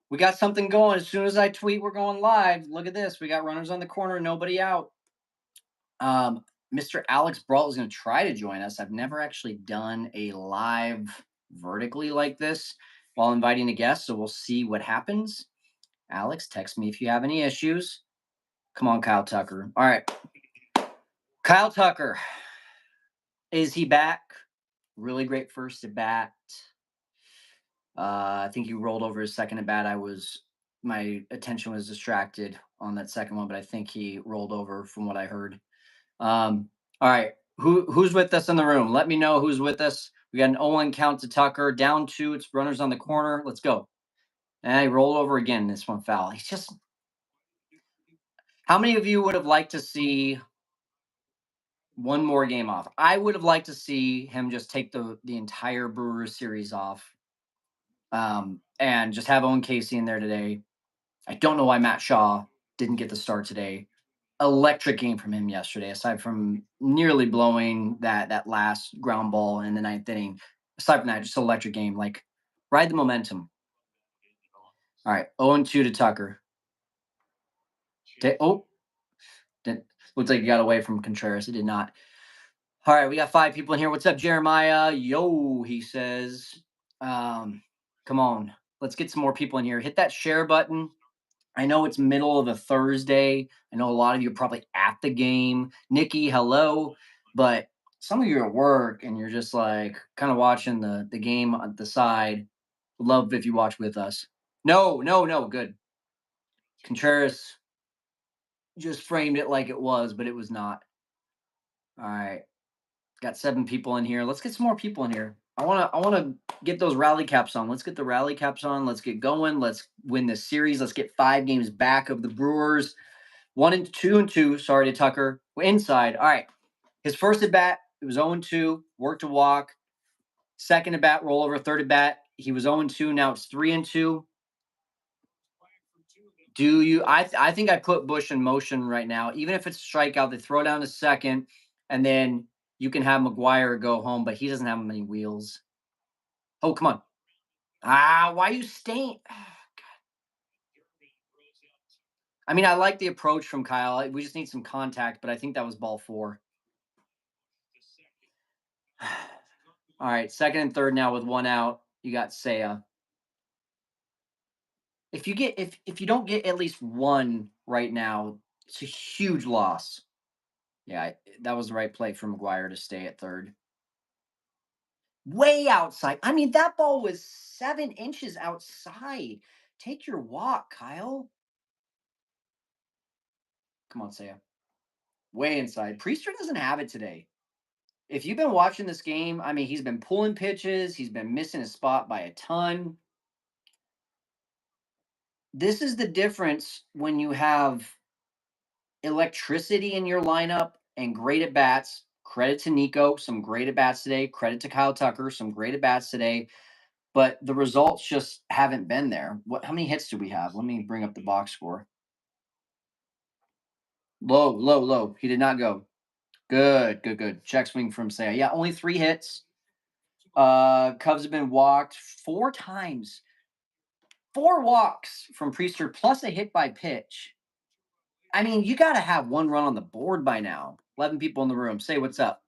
We got something going. As soon as I tweet, we're going live. Look at this. We got runners on the corner, nobody out. Um, Mr. Alex Brault is going to try to join us. I've never actually done a live vertically like this while inviting a guest, so we'll see what happens. Alex, text me if you have any issues. Come on, Kyle Tucker. All right. Kyle Tucker. Is he back? Really great first at bat. I think he rolled over his second at bat. My attention was distracted on that second one, but I think he rolled over from what I heard. All right, who's with us in the room? Let me know who's with us. We got an 0-1 count to Tucker, down two. It's runners on the corner. Let's go. And he rolled over again. This one foul. He's just. How many of you would have liked to see one more game off? I would have liked to see him just take the entire Brewers series off, and just have Owen Casey in there today. I don't know why Matt Shaw didn't get the start today. Electric game from him yesterday, aside from nearly blowing that last ground ball in the ninth inning. Aside from that, just electric game. Like, ride the momentum. All right, 0-2 to Tucker. Oh, looks like he got away from Contreras. It did not. All right, we got 5 people in here. What's up, Jeremiah? Yo, he says. Come on, let's get some more people in here. Hit that share button. I know it's middle of a Thursday. I know a lot of you are probably at the game. Nikki, hello. But some of you are at work and you're just like kind of watching the game on the side. Would love if you watch with us. No, no, no. Good. Contreras just framed it like it was, but it was not. All right. Got 7 people in here. Let's get some more people in here. I wanna get those rally caps on. Let's get the rally caps on. Let's get going. Let's win this series. Let's get 5 games back of the Brewers. 1-2. Sorry to Tucker. We're inside. All right. His first at bat, it was 0-2. Worked a walk. Second at bat, rollover. Third at bat, he was 0-2. Now it's 3-2. Do you? I think I put Bush in motion right now. Even if it's strikeout, they throw down to second, and then you can have McGuire go home, but he doesn't have many wheels. Oh, come on. Why are you staying? I mean, I like the approach from Kyle. We just need some contact, but I think that was ball 4. All right, second and third now with 1 out. You got Seiya. If you don't get at least 1 right now, it's a huge loss. Yeah, that was the right play for McGuire to stay at third. Way outside. I mean, that ball was 7 inches outside. Take your walk, Kyle. Come on, Seiya. Way inside. Priester doesn't have it today. If you've been watching this game, I mean, he's been pulling pitches. He's been missing his spot by a ton. This is the difference when you have electricity in your lineup and great at bats. Credit to Nico, some great at bats today. Credit to Kyle Tucker, some great at bats today. But the results just haven't been there. How many hits do we have? Let me bring up the box score. Low, low, low. He did not go. Good. Check swing from Seiya. Yeah, only 3 hits. Cubs have been walked 4 times. 4 walks from Priester plus a hit by pitch. I mean, you got to have 1 run on the board by now. 11 people in the room. Say what's up.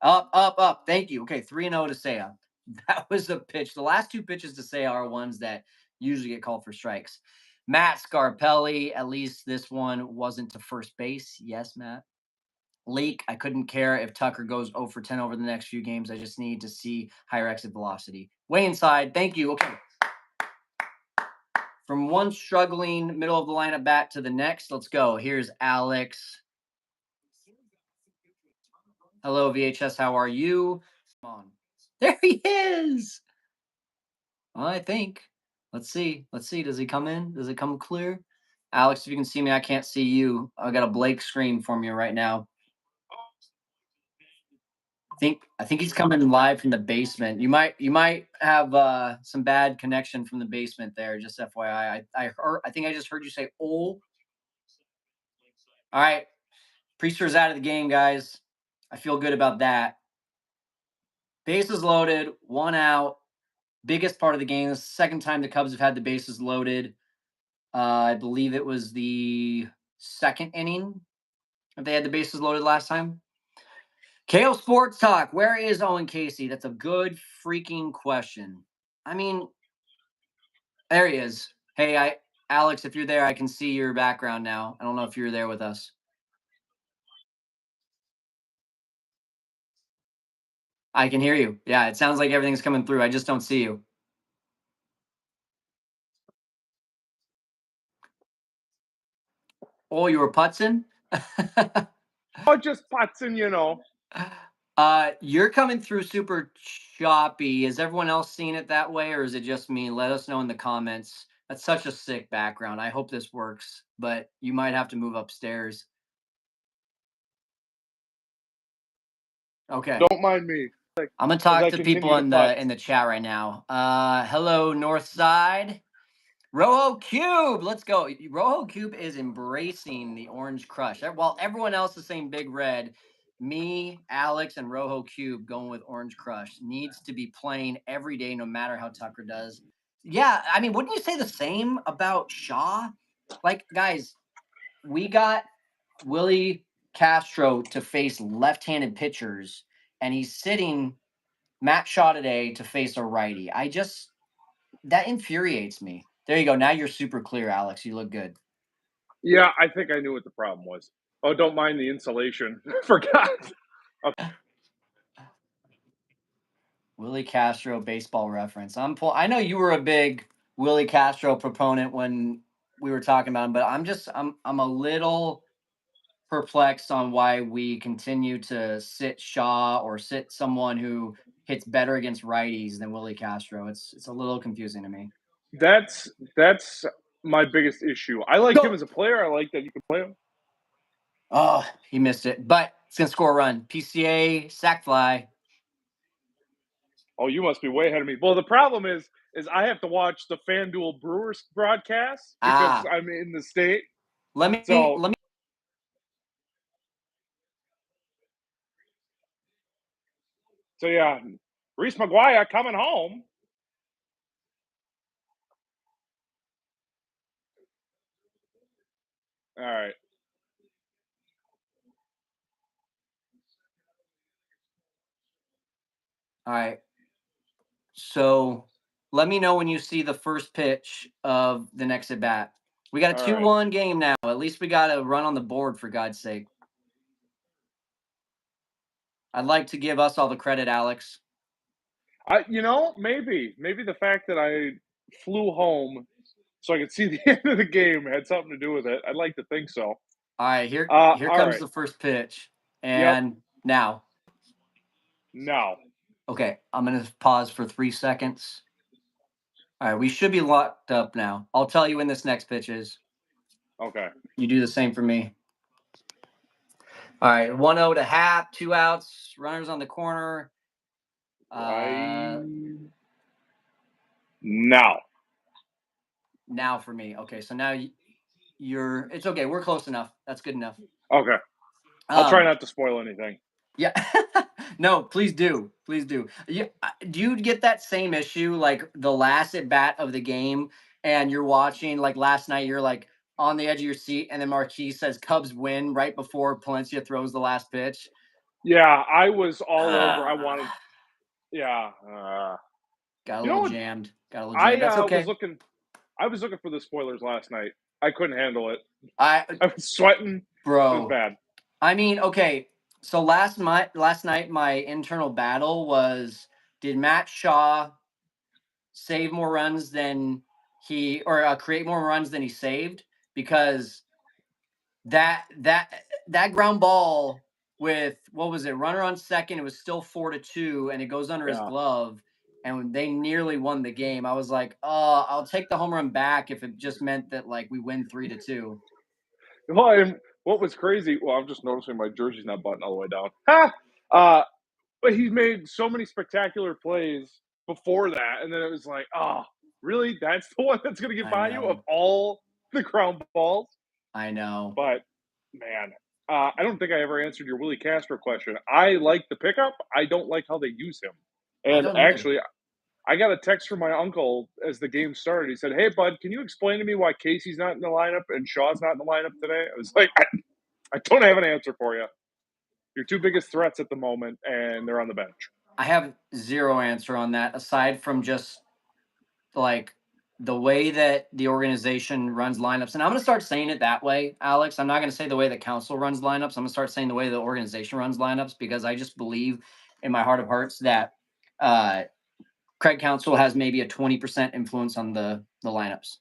Up. Thank you. Okay, 3-0 to Seiya. That was a pitch. The last 2 pitches to Seiya are ones that usually get called for strikes. Matt Scarpelli, at least this one wasn't to first base. Yes, Matt. Leak, I couldn't care if Tucker goes 0 for 10 over the next few games. I just need to see higher exit velocity. Way inside. Thank you. Okay. From one struggling middle of the lineup bat to the next, let's go. Here's Alex. Hello, VHS. How are you? Come on. There he is. I think. Let's see. Does he come in? Does it come clear? Alex, if you can see me, I can't see you. I got a Blake screen from you right now. I think he's coming live from the basement. You might have some bad connection from the basement there. Just FYI. I think I just heard you say "oh." All right, Priester's out of the game, guys. I feel good about that. Bases loaded, 1 out. biggest part of the game. This is the second time the Cubs have had the bases loaded. I believe it was the second inning if they had the bases loaded last time. KO Sports Talk. Where is Owen Casey? That's a good freaking question. I mean, there he is. Hey, Alex, if you're there, I can see your background now. I don't know if you're there with us. I can hear you. Yeah, it sounds like everything's coming through. I just don't see you. Oh, you were putzing? Oh, just putzing, you know. You're coming through super choppy. Is everyone else seeing it that way, or is it just me? Let us know in the comments. That's such a sick background. I hope this works, but you might have to move upstairs. Okay. Don't mind me. I'm gonna As talk I to people continue to in putz. the chat right now. Hello, North Side. Rojo Cube, let's go. Rojo Cube is embracing the Orange Crush. While everyone else is saying Big Red, me, Alex, and Rojo Cube going with Orange Crush. Needs to be playing every day, no matter how Tucker does. Yeah, I mean, wouldn't you say the same about Shaw? Like, guys, we got Willie Castro to face left-handed pitchers, and he's sitting Matt Shaw today to face a righty. That infuriates me. There you go. Now you're super clear, Alex. You look good. Yeah, I think I knew what the problem was. Oh, don't mind the insulation. Forgot. Willie Castro baseball reference. I know you were a big Willie Castro proponent when we were talking about him, but I'm a little perplexed on why we continue to sit Shaw or sit someone who hits better against righties than Willie Castro. It's a little confusing to me. That's my biggest issue. I like him Go. as a player. I like that you can play him. Oh, he missed it, but it's gonna score a run. PCA sack fly. Oh, you must be way ahead of me. Well, the problem is I have to watch the FanDuel Brewers broadcast because Ah, I'm in the state. let me So let me so yeah, Reese McGuire coming home. All right. All right. So let me know when you see the first pitch of the next at bat. We got a All right. 2-1 game now. At least we got a run on the board, for God's sake. I'd like to give us all the credit, Alex. Maybe the fact that I flew home so I could see the end of the game had something to do with it. I'd like to think so. All right, here All comes right. the first pitch. Yep. And now, No. okay, I'm going to pause for 3 seconds. All right, we should be locked up now. I'll tell you when this next pitch is. Okay. You do the same for me. All right, 1-0 to Hap, 2 outs, runners on the corner. Right now. Now for me. Okay, so now you're. It's okay. We're close enough. That's good enough. Okay. I'll try Um, not to spoil anything. yeah. No, please do. Please do. Do you get that same issue like the last at bat of the game and you're watching like last night you're like on the edge of your seat and then Marquis says Cubs win right before Palencia throws the last pitch? Yeah, I was all over. I Uh, wanted. Yeah. got a You know little what? jammed. Got a little jammed. I That's was okay. looking. I was looking for the spoilers last night. I couldn't handle it. I I was sweating. It was bro. bad. I mean, okay. So last night my internal battle was did Matt Shaw save more runs than he or create more runs than he saved because that ground ball with what was it runner on second it was still 4-2 and it goes under his Yeah. glove and they nearly won the game. I was like, oh, I'll take the home run back if it just meant that like we win 3-2. Well, and what was crazy? Well, I'm just noticing my jersey's not buttoned all the way down. Ha! Uh, but he's made so many spectacular plays before that, and then it was like, oh, really? That's the one that's going to get I by you of know. all the ground balls? I know. But man, I don't think I ever answered your Willie Castro question. I like the pickup. I don't like how they use him. I And don't either. actually, I got a text from my uncle as the game started. He said, "Hey, bud, can you explain to me why Casey's not in the lineup and Shaw's not in the lineup today?" I was like, I don't have an answer for you. Your two biggest threats at the moment, and they're on the bench. I have zero answer on that aside from just like the way that the organization runs lineups. And I'm going to start saying it that way, Alex. I'm not going to say the way the council runs lineups. I'm going to start saying the way the organization runs lineups because I just believe in my heart of hearts that uh, Craig Council has maybe a 20% influence on the lineups.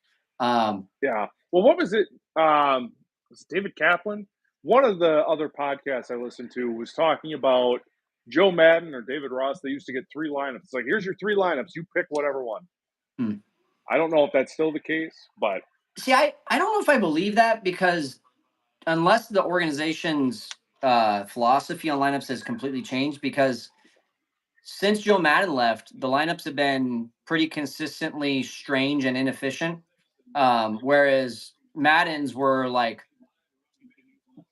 Yeah. Well, what was it? Was it David Kaplan? One of the other podcasts I listened to was talking about Joe Madden or David Ross. They used to get three lineups. It's like, here's your three lineups. You pick whatever one. Hmm. I don't know if that's still the case, but See, I don't know if I believe that because unless the organization's philosophy on lineups has completely changed, because since Joe Madden left, the lineups have been pretty consistently strange and inefficient. Whereas Madden's were like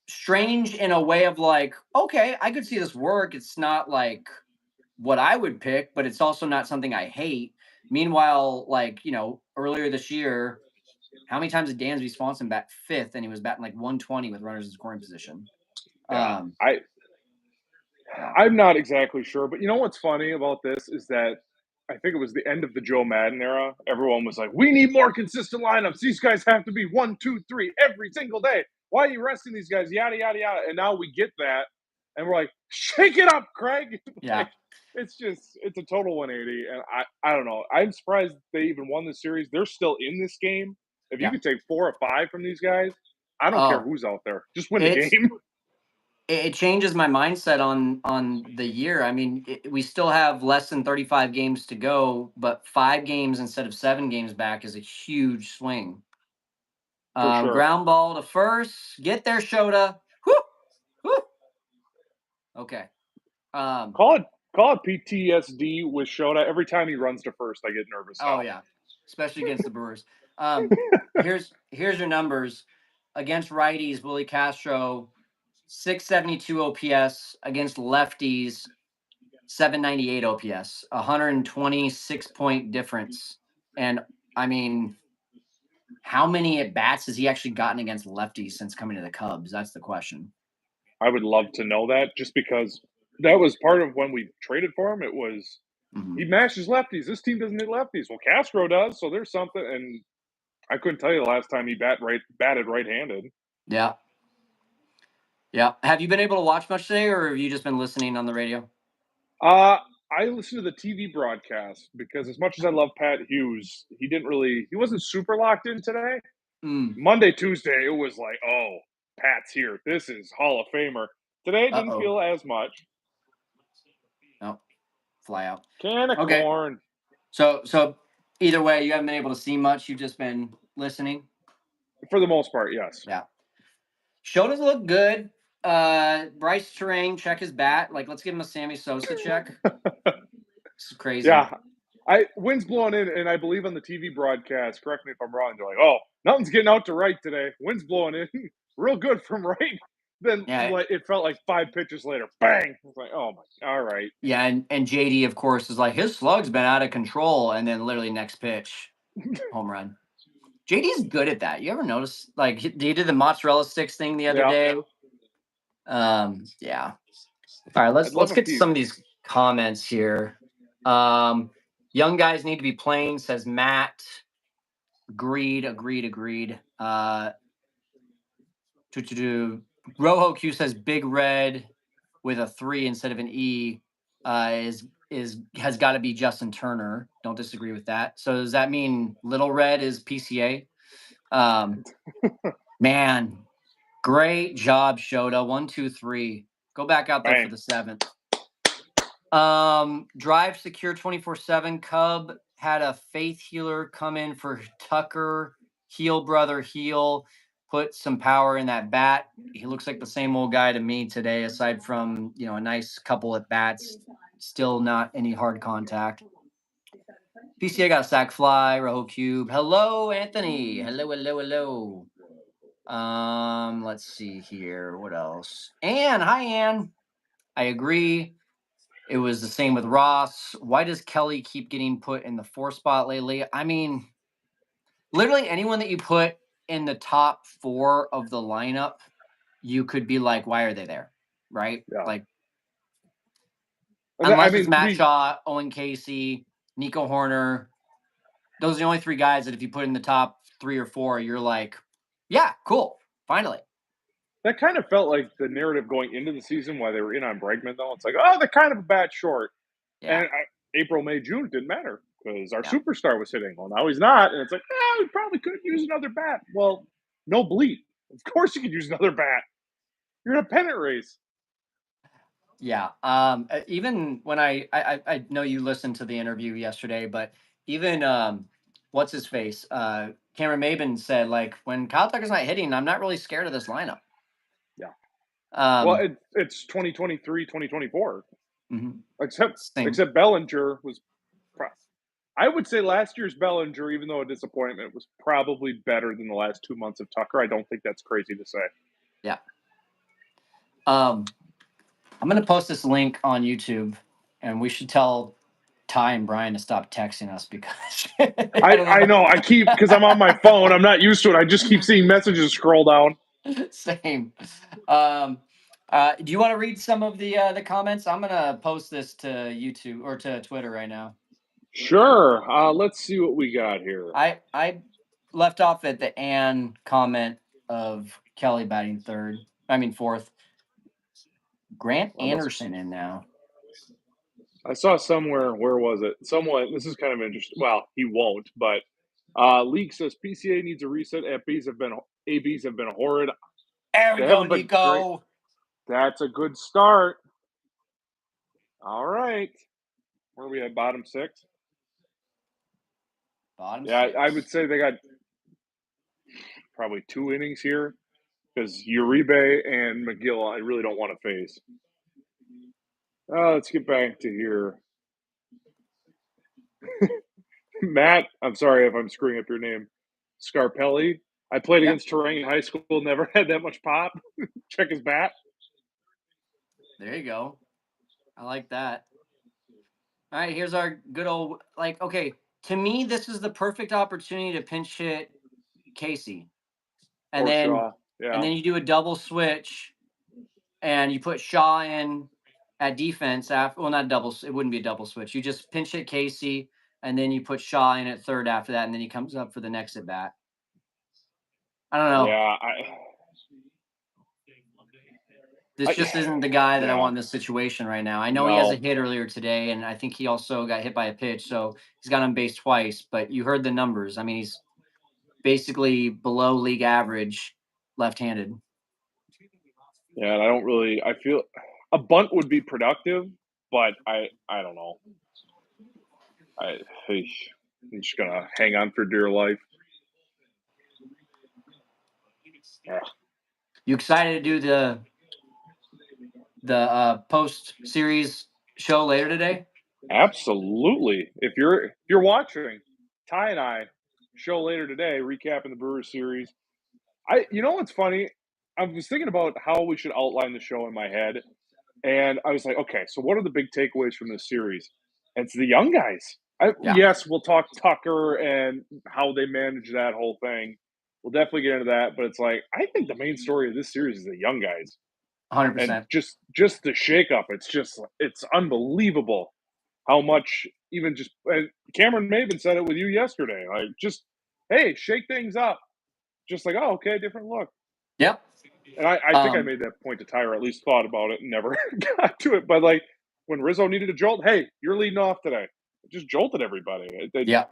strange in a way of like, okay, I could see this work. It's not like what I would pick, but it's also not something I hate. Meanwhile, like, earlier this year, how many times did Dansby Swanson bat fifth and he was batting like 120 with runners in scoring position? yeah, Um, yeah. I'm not exactly sure. But you know what's funny about this is that I think it was the end of the Joe Madden era. Everyone was like, "We need more consistent lineups. These guys have to be 1, 2, 3 every single day. Why are you resting these guys? Yada yada yada." And now we get that, and we're like, "Shake it up, Craig!" Yeah. Like it's a total 180. And I don't know. I'm surprised they even won the series. They're still in this game. If you Yeah. could take 4 or 5 from these guys, I don't care Oh, who's out there. Just win the it's game. it changes my mindset on the year. I mean, we still have less than 35 games to go, but 5 games instead of 7 games back is a huge swing. For sure. Ground ball to first. Get there, Shota. Whoo, whoo. Okay. Um, Call it call it PTSD with Shota. Every time he runs to first, I get nervous oh now. yeah, especially against the Brewers. Here's your numbers against righties. Willie Castro, 672 OPS against lefties, 798 OPS, 126-point difference. And I mean, how many at bats has he actually gotten against lefties since coming to the Cubs? That's the question. I would love to know that just because that was part of when we traded for him. It was Hmm. he mashes lefties. This team doesn't hit lefties. Well, Castro does, so there's something. And I couldn't tell you the last time he batted right-handed. Yeah. Yeah. Have you been able to watch much today, or have you just been listening on the radio? Uh, I listened to the TV broadcast because as much as I love Pat Hughes, he wasn't super locked in today. Mm. Monday, Tuesday, it was like, oh, Pat's here. This is Hall of Famer. Today Uh didn't oh. feel as much. No. Fly out. Can of Okay. corn. So either way, you haven't been able to see much. You've just been listening. For the most part, yes. Yeah. Show does look good. Bryce Terang, check his bat. Like, let's give him a Sammy Sosa check. This is crazy. Yeah. Wind's blowing in, and I believe on the TV broadcast, correct me if I'm wrong, they're like, oh, nothing's getting out to right today. Wind's blowing in. Real good from right. Then Yeah. like it felt like 5 pitches later. Bang. I was like, oh my all right. Yeah, and JD, of course, is like his slug's been out of control, and then literally next pitch, home run. JD's good at that. You ever notice? Like he did the mozzarella sticks thing the other Yeah. day. Yeah. All right, I'd let's love a get to few. some of these comments here. Young guys need to be playing, says Matt. Agreed. Rojo Q says Big Red with a 3 instead of an E is has got to be Justin Turner. Don't disagree with that. So does that mean Little Red is PCA? Man, great job, Shota. 1, 2, 3. Go back out there for Bang. the 7th. Drive secure 24/7. Cub had a faith healer come in for Tucker. Heal, brother, heal. Put some power in that bat. He looks like the same old guy to me today, aside from a nice couple at bats. Still not any hard contact. PCA got a sack fly. Rojo Cube. Hello, Anthony. Hello. Let's see here. What else? Ann. Hi, Ann. I agree. It was the same with Ross. Why does Kelly keep getting put in the 4 spot lately? I mean, literally anyone that you put in the top 4 of the lineup, you could be like, why are they there? Right? Yeah. Like, I unless it's mean, Matt Shaw, Owen Casey, Nico Horner, those are the only 3 guys that if you put in the top 3 or 4, you're like, yeah, cool. Finally. that kind of felt like the narrative going into the season why they were in on Bregman, though. It's like, oh, they're kind of a bat short. Yeah. And April, May, June didn't matter because our Yeah. superstar was hitting. Well, now he's not. And it's like, oh, we probably could use another bat. Well, no bleep. Of course you could use another bat. You're in a pennant race. Yeah. Even when I know you listened to the interview yesterday, but even what's his face? Cameron Maben said like when Kyle Tucker's not hitting, I'm not really scared of this lineup. Yeah. Well, Um, it's 2023, 2024. mhm. Except Same. except Bellinger was I would say last year's Bellinger, even though a disappointment, was probably better than the last 2 months of Tucker. I don't think that's crazy to say. Yeah. Um, I'm gonna post this link on YouTube, and we should tell Ty and Brian to stop texting us because I don't I know. know. I keep because I'm on my phone. I'm not used to it. I just keep seeing messages scroll down. Same. Do you want to read some of the comments? I'm gonna post this to YouTube or to Twitter right now. Sure. Let's see what we got here. I left off at the Ann comment of Kelly batting third. I mean fourth. Grant Anderson in now. I saw somewhere. Where was it? Someone. This is kind of interesting. Well, he won't. But League says PCA needs a reset. ABs have been horrid. There we They go, haven't been great. Nico. That's a good start. All right. Where are we at? Bottom six. Bottom Yeah, six. I would say they got probably 2 innings here because Uribe and McGill, I really don't want to face. Let's get back to here. Matt, I'm sorry if I'm screwing up your name. Scarpelli. I played Yeah, against Terrain in high school, never had that much pop. Check his bat. there you go. I like that. All right, here's our good old like. Okay, to me, this is the perfect opportunity to pinch hit Casey, and Or then Shaw. and Yeah. then you do a double switch, and you put Shaw in at defense. After well, not double. It wouldn't be a double switch. You just pinch hit Casey, and then you put Shaw in at third after that, and then he comes up for the next at bat. I don't know. Yeah. This just isn't the guy that I Yeah. want in this situation right now. I know he has a No. hit earlier today, and I think he also got hit by a pitch, so he's got on base twice. But you heard the numbers. I mean, he's basically below league average left-handed. Yeah, and I don't really. I feel a bunt would be productive, but I don't know. I'm just gonna hang on for dear life. Yeah. You excited to do the post series show later today? Absolutely. If you're watching, Ty and I show later today recapping the Brewers series. You know what's funny? I was thinking about how we should outline the show in my head, and I was like, okay, so what are the big takeaways from this series? And it's the young guys. Yeah, Yes, we'll talk Tucker and how they manage that whole thing. We'll definitely get into that, but it's like I think the main story of this series is the young guys and 100%. just the shakeup. It's unbelievable how much even just and Cameron Maven said it with you yesterday. Like just hey, shake things up. Just like, oh, okay, different look. Yep. And I think I made that point to Tyra, at least thought about it and never got to it. But like when Rizzo needed a jolt, hey, you're leading off today. It just jolted everybody. Yep.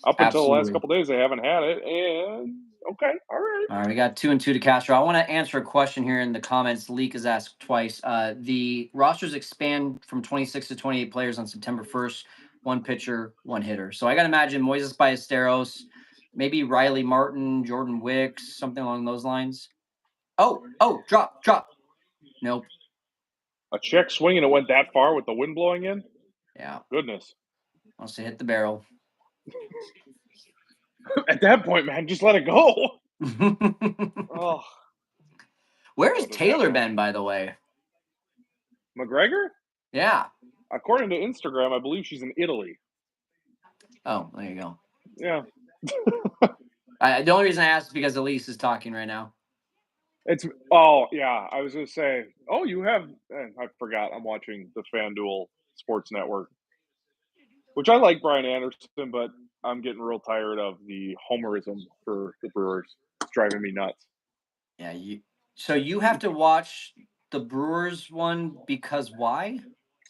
Up until the last Absolutely. couple of days, they haven't had it. And okay, all right. All right, we got 2-2 to Castro. I want to answer a question here in the comments. Leak is asked twice. The rosters expand from 26 to 28 players on September 1st. One pitcher, one hitter. So I got to imagine Moises Ballesteros, maybe Riley Martin, Jordan Wicks, something along those lines. Oh, drop. Nope. A check swing and it went that far with the wind blowing in? Yeah. Goodness. Wants to hit the barrel. At that point, man, just let it go. Oh, Where has what does that Taylor mean? been, by the way? McGregor? Yeah. According to Instagram, I believe she's in Italy. Oh, there you go. Yeah. The only reason I asked is because Elise is talking right now. It's oh, yeah, I was gonna say, oh, you have I forgot I'm watching the FanDuel Sports Network, which I like Brian Anderson, but I'm getting real tired of the homerism for the Brewers. It's driving me nuts. Yeah, so you have to watch the Brewers one because why?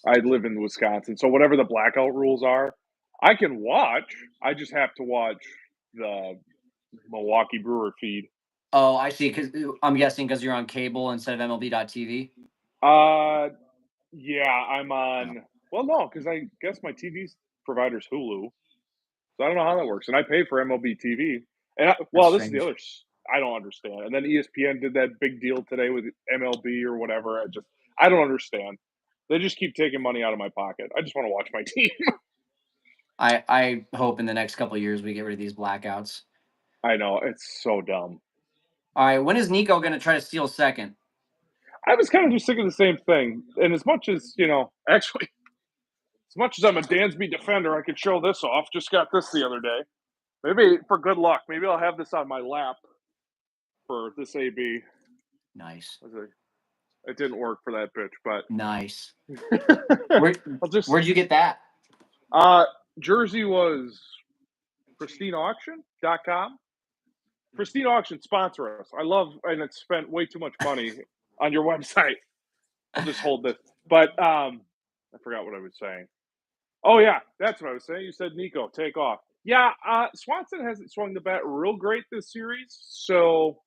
I live in Wisconsin, so whatever the blackout rules are, I can watch. I just have to watch the Milwaukee Brewer feed. Oh, I see. Because I'm guessing because you're on cable instead of MLB.TV. Uh, yeah, I'm Yeah, on. Well, no, because I guess my TV provider's Hulu, so I don't know how that works, and I pay for MLB TV. And that's well, this is the strange. other I don't understand. And then ESPN did that big deal today with MLB or whatever. I don't understand. They just keep taking money out of my pocket. I just want to watch my team. I hope in the next couple of years we get rid of these blackouts. I know it's so dumb. All right, when is Nico going to try to steal second? I was kind of just thinking the same thing. And as much as actually, as much as I'm a Dansby defender, I could show this off. Just got this the other day. Maybe for good luck. Maybe I'll have this on my lap for this AB. Nice, It didn't work for that pitch, but nice. Where I'll just where'd you get that? uh jersey was pristineauction.com. Pristine Auction sponsor us. I love and it's spent way too much money on your website. I'll just hold this. But I forgot what I was saying. Oh yeah, that's what I was saying. You said Nico, take off. Yeah, Swanson hasn't swung the bat real great this series, so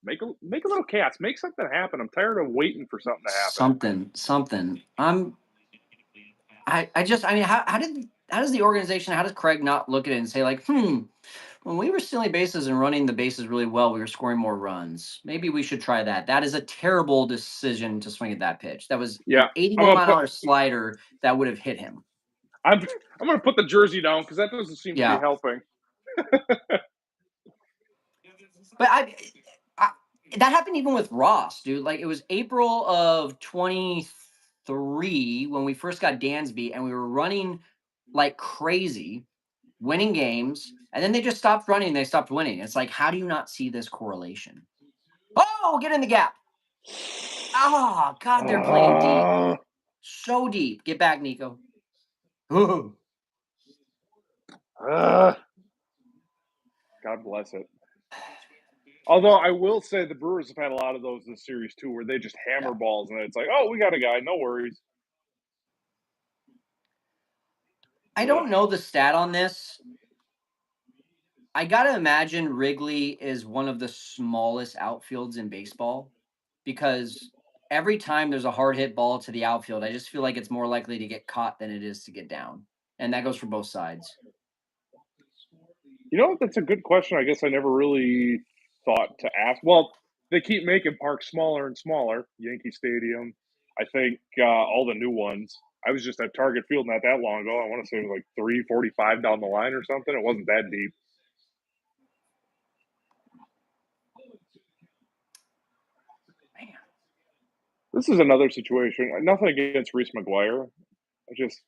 make a little cast, make something happen. I'm tired of waiting for something to happen. Something. I mean, how does the organization, how does Craig not look at it and say like, when we were stealing bases and running the bases really well, we were scoring more runs. Maybe we should try that. That is a terrible decision to swing at that pitch. That was Yeah, an 81 I'm gonna mile an put hour slider that would have hit him. I'm I'm gonna put the jersey down because that doesn't seem to be Yeah, helping. but I that happened even with Ross, dude. Like it was April of 23 when we first got Dansby, and we were running like crazy, winning games, and then they just stopped running. They stopped winning. It's like, how do you not see this correlation? Oh, get in the gap. Oh, God, they're playing deep. Uh, So deep. Get back, Nico. Ooh. uh, God bless it. Although I will say the Brewers have had a lot of those this series too, where they just hammer Yeah. balls and it's like, oh, we got a guy, no worries. I Ugh. don't know the stat on this. I got to imagine Wrigley is one of the smallest outfields in baseball because every time there's a hard hit ball to the outfield, I just feel like it's more likely to get caught than it is to get down. And that goes for both sides. You know, that's a good question. I guess I never really thought to ask. Well, they keep making parks smaller and smaller. Yankee Stadium, I think all the new ones. I was just at Target Field not that long ago. I want to say it was like 345 down the line or something. It wasn't that deep. Man. This is another situation. Nothing against Reese McGuire. I just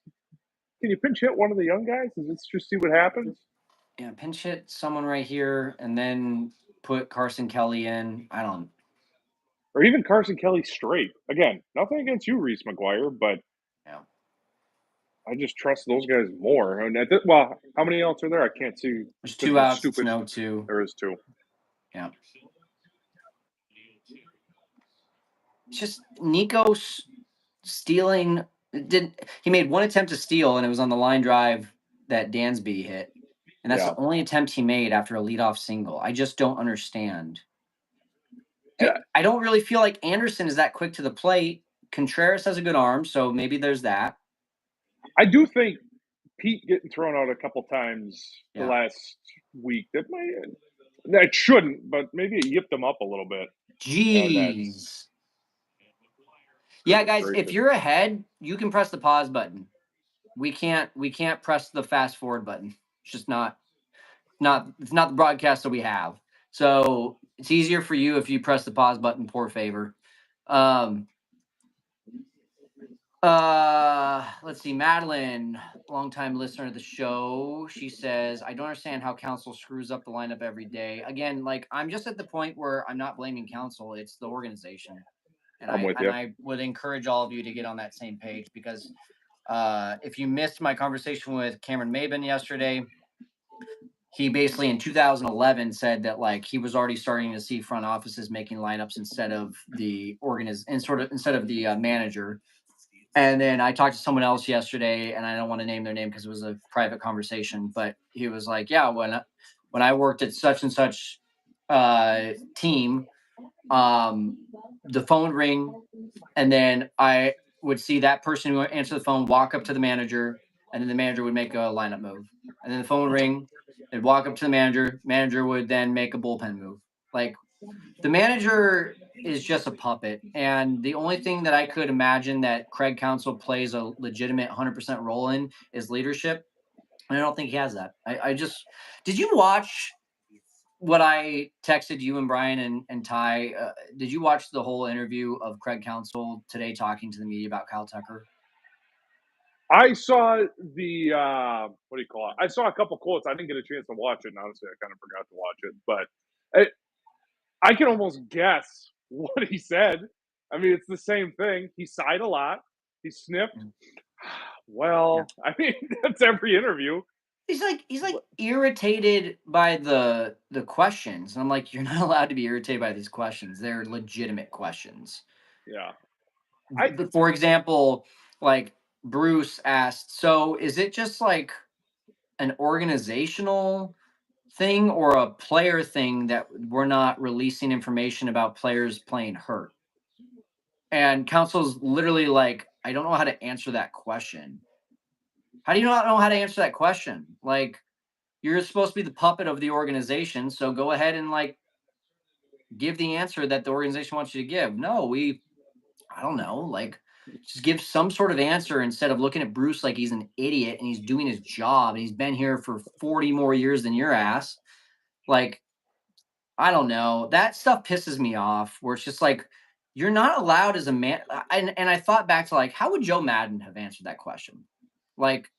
can you pinch hit one of the young guys and let's just see what happens? Yeah, pinch hit someone right here and then put Carson Kelly in. I don't. Or even Carson Kelly straight. Again, nothing against you, Reese McGuire, but Yeah. I just trust those guys more. And well, how many outs are there? I can't see There's because two the outs. It's stupid. no two. There is two. Yeah. It's just Nico stealing. Did he made one attempt to steal and it was on the line drive that Dansby hit, and that's Yeah. the only attempt he made after a leadoff single. I just don't understand. Yeah. I don't really feel like Anderson is that quick to the plate. Contreras has a good arm, so maybe there's that. I do think Pete getting thrown out a couple times the Yeah. last week that shouldn't, but maybe it yipped them up a little bit. And that's Jeez. Yeah, goodness guys, if gracious. you're ahead, you can press the pause button. We can't press the fast forward button. It's just it's not the broadcast that we have. So it's easier for you if you press the pause button. Poor favor. Um, Let's see. Madeline, longtime listener of the show, she says, "I don't understand how council screws up the lineup every day." Again, like I'm just at the point where I'm not blaming council; it's the organization, and I'm I with and you. I would encourage all of you to get on that same page because if you missed my conversation with Cameron Maben yesterday, he basically in 2011 said that like he was already starting to see front offices making lineups instead of the instead of the manager. And then I talked to someone else yesterday, and I don't want to name their name because it was a private conversation. But he was like, "Yeah, when I worked at such and such team, um, the phone ring, and then I would see that person who answered the phone walk up to the manager, and then the manager would make a lineup move, and then the phone ring, they'd walk up to the manager would then make a bullpen move. Like the manager is just a puppet, and the only thing that I could imagine that Craig Counsell plays a legitimate 100% role in is leadership. And I don't think he has that. I just did you watch what I texted you and Brian and Ty? Did you watch the whole interview of Craig Counsell today talking to the media about Kyle Tucker? I saw the what do you call it? I saw a couple quotes. I didn't get a chance to watch it, and honestly, I kind of forgot to watch it. But I can almost guess what he said. I mean, it's the same thing. He sighed a lot. He sniffed. Mm. Yeah. Well, I mean, that's every interview. He's like irritated by the questions. And I'm like, you're not allowed to be irritated by these questions. They're legitimate questions. Yeah. I For example, like Bruce asked, so is it just like an organizational thing or a player thing that we're not releasing information about players playing hurt? And Council's literally like, I don't know how to answer that question. How do you not know how to answer that question? Like, you're supposed to be the puppet of the organization, so go ahead and like give the answer that the organization wants you to give. No, I don't know, like just give some sort of answer instead of looking at Bruce like he's an idiot and he's doing his job and he's been here for 40 more years than your ass. Like, I don't know. That stuff pisses me off where it's just like you're not allowed as a man. And I thought back to like how would Joe Madden have answered that question? Like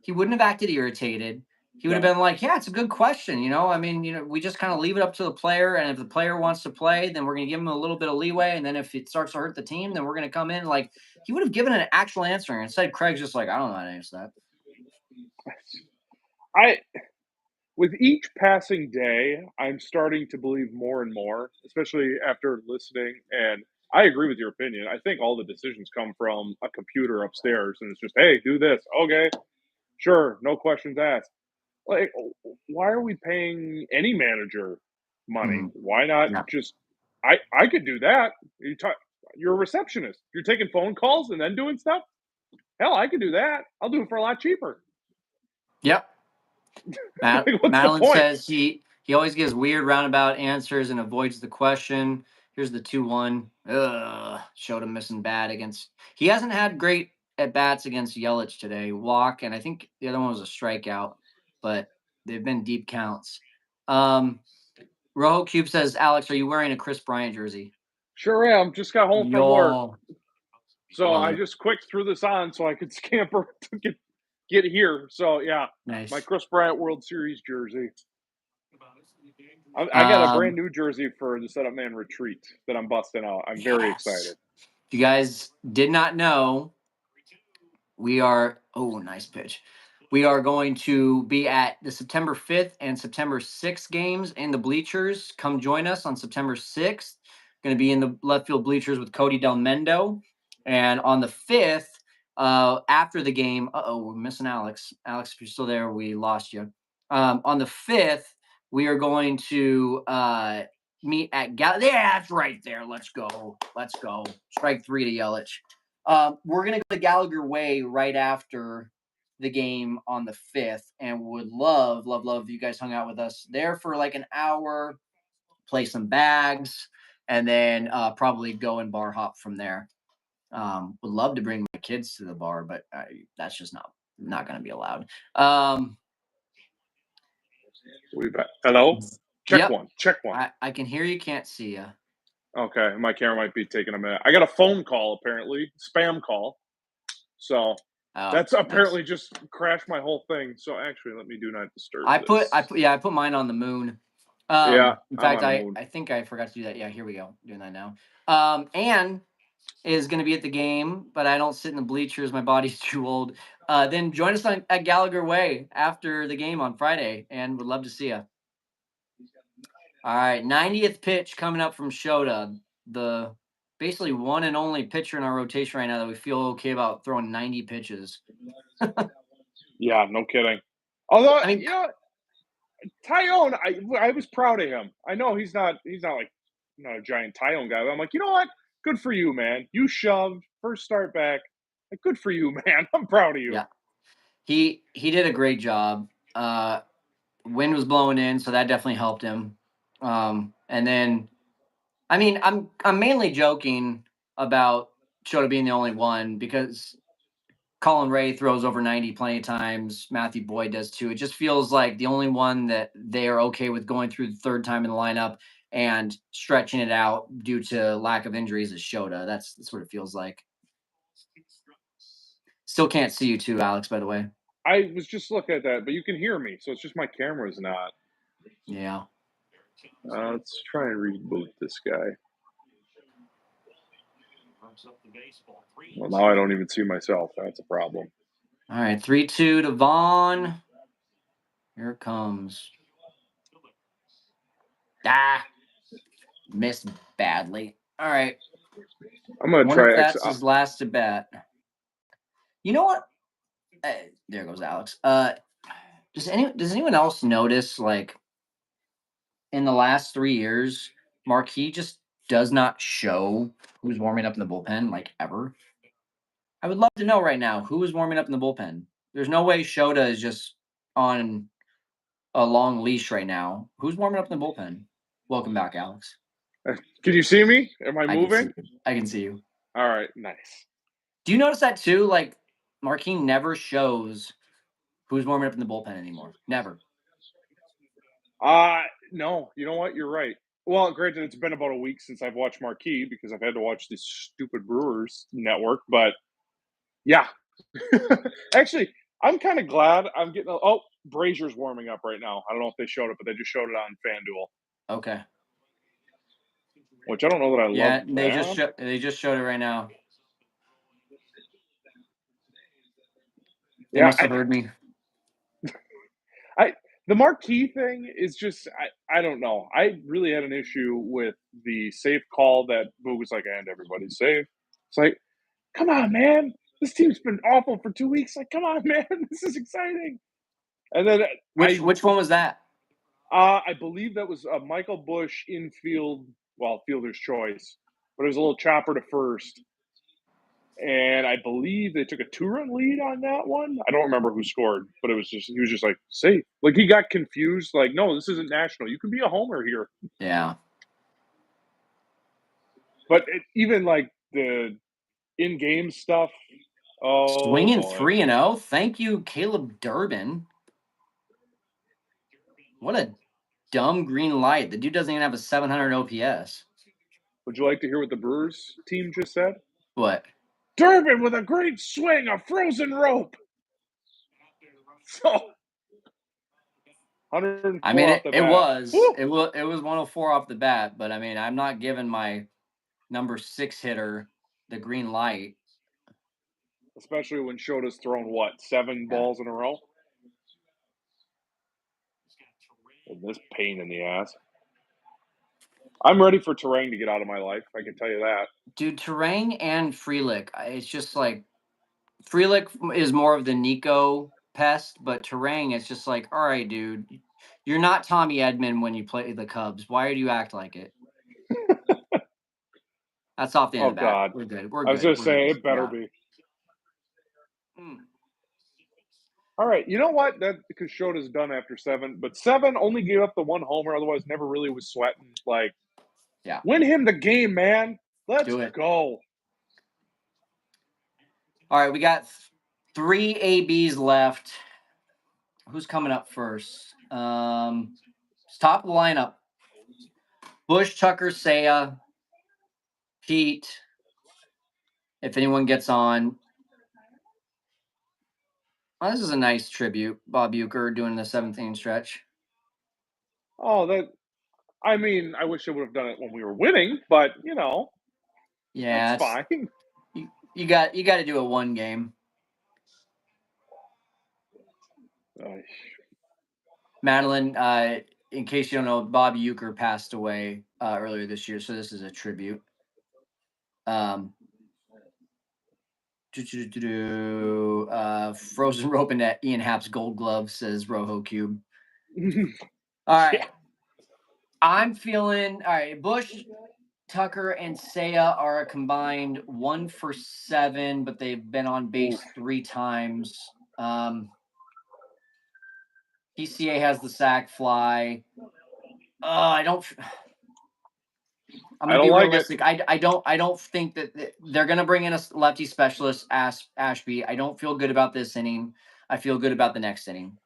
he wouldn't have acted irritated. He would have no. been like, "Yeah, it's a good question. I mean, we just kind of leave it up to the player, and if the player wants to play, then we're going to give him a little bit of leeway, and then if it starts to hurt the team, then we're going to come in." Like he would have given an actual answer. And instead, Craig's just like, "I don't know how to answer that." I with each passing day, I'm starting to believe more and more, especially after listening. And I agree with your opinion. I think all the decisions come from a computer upstairs, and it's just, hey, do this. Okay, sure, no questions asked. Like, why are we paying any manager money? Mhm. Why not Yeah. just? I could do that. You're a receptionist. You're taking phone calls and then doing stuff. Hell, I could do that. I'll do it for a lot cheaper. Yep. Like, what's the Madeline point? says he always gives weird roundabout answers and avoids the question. Here's the 2-1. Ugh, showed him missing bad against. He hasn't had great at bats against Yelich today. Walk, and I think the other one was a strikeout, but they've been deep counts. Rojo Cube says, Alex, are you wearing a Chris Bryant jersey? Sure am. Just got home from work. Yo, So love I it. just quick threw this on so I could scamper to get here. So yeah, my Nice. Chris Bryant World Series jersey. I got a brand Um, new jersey for the Setup Man Retreat that I'm busting out. I'm very yes. excited. If you guys did not know, we are, oh, nice pitch. We are going to be at the September 5th and September 6th games in the bleachers. Come join us on September 6th. Going to be in the left field bleachers with Cody Del Mendo. And on the 5th, after the game, we're missing Alex. Alex, if you're still there, we lost you. On the 5th, we are going to meet at yeah, that's right there. Let's go. Let's go. Strike 3 to Yelich. We're gonna go to Gallagher Way right after the game on the 5th, and would love, love, love if you guys hung out with us there for like an hour, play some bags, and then probably go and bar hop from there. Would love to bring my kids to the bar, but that's just not going to be allowed. Hello. Check Yep, one. Check one. I can hear you, can't see you. Okay, my camera might be taking a minute. I got a phone call apparently, spam call. So Oh, that's nice. apparently just crashed my whole thing. So actually, let me do not disturb I this. put mine on the moon. Yeah, In I'm fact, on the moon. I think I forgot to do that. Yeah, here we go. Doing that now. Anne is going to be at the game, but I don't sit in the bleachers. My body's too old. Then join us at Gallagher Way after the game on Friday, and would love to see you. All right, 90th pitch coming up from Shota, the basically one and only pitcher in our rotation right now that we feel okay about throwing 90 pitches. Yeah, no kidding. Although I mean, Tyone, I was proud of him. I know he's not like not a giant Tyone guy, but I'm like, you know what? Good for you, man. You shoved first start back. Like, good for you, man. I'm proud of you. yeah, he did a great job. Wind was blowing in, so that definitely helped him. And then, I mean, I'm mainly joking about Shota being the only one because Colin Ray throws over 90 plenty of times. Matthew Boyd does too. It just feels like the only one that they are okay with going through the third time in the lineup and stretching it out due to lack of injuries is Shota. That's what it feels like. Still can't see you too, Alex, by the way. I was just looking at that, but you can hear me, so it's just my camera's not. Yeah. Let's try and reboot this guy. Well, now I don't even see myself. That's a problem. All right. 3-2 to Vaughn. Here it comes. Ah, missed badly. All right. I'm gonna Wonder if try X. that's his last at bat. You know what? There goes Alex. Does anyone else notice like in the last 3 years, Marquis just does not show who's warming up in the bullpen like ever? I would love to know right now who is warming up in the bullpen. There's no way Shota is just on a long leash right now. Who's warming up in the bullpen? Welcome back, Alex. Can you see me? Am I I can see. moving? I can see you. All right, nice. Do you notice that too? Like Marquis never shows who's warming up in the bullpen anymore. Never. No, you know what? You're right. Well, granted, it's been about a week since I've watched Marquee because I've had to watch this stupid Brewers network, but yeah. Actually, I'm kind of glad I'm getting. Oh, Brazier's warming up right now. I don't know if they showed it, but they just showed it on FanDuel, Okay. which I don't know that I love Yeah, that. they just showed it right now. They Yeah, must have heard me. the Marquee thing is just I don't know. I really had an issue with the safe call that Boog was like, and everybody's safe. It's like, come on, man. This team's been awful for 2 weeks. Like, come on, man. This is exciting. And then Which one was that? I believe that was Michael Bush infield, well, fielder's choice, but it was a little chopper to first. And I believe they took a 2-run lead on that one. I don't remember who scored, but he was just like safe. Like he got confused. Like, no, this isn't national. You can be a homer here. Yeah. But even like the in-game stuff. Oh Swinging boy. 3-0. Thank you, Caleb Durbin. What a dumb green light. The dude doesn't even have a 700 OPS. Would you like to hear what the Brewers team just said? What? Durbin with a great swing, a frozen rope. So 104 I mean, off the it bat. was Woo! it was it was 104 off the bat, but I mean, I'm not giving my number 6 hitter the green light. Especially when Shota's thrown what, 7 Yeah. balls in a row? And this pain in the ass. I'm ready for Terang to get out of my life. I can tell you that. Dude, Terang and Frelick, it's just like Frelick is more of the Nico pest, but Terang is just like, all right, dude, you're not Tommy Edman when you play the Cubs. Why do you act like it? That's off the end Oh of the bat. God. We're good. We're I was good. just We're saying good. it better Yeah. be. Mm. All right. You know what? That because Shota's done after 7, but 7 only gave up the 1 homer, otherwise never really was sweating. Like, Yeah. win him the game, man. Let's Do it. go. All right, we got 3 ABs left. Who's coming up first? Top of the lineup. Bush, Tucker, Saya, Pete. If anyone gets on, Oh, this is a nice tribute. Bob Uecker doing the seventh inning stretch. Oh, that I mean, I wish I would have done it when we were winning, but that's Yeah, it's fine. you got to do a one game. Uh, Madeline, in case you don't know, Bob Uecker passed away earlier this year, so this is a tribute. Um, Frozen rope and Ian Happ's Gold Glove, says Rojo Cube. All yeah. right, I'm feeling all right. Bush, Tucker, and Saya are a combined 1 for 7, but they've been on Oof. base 3 times. PCA has the sack fly. I don't. I'm I gonna don't be like it. realistic. I don't think that they're gonna bring in a lefty specialist, Ashby. I don't feel good about this inning. I feel good about the next inning.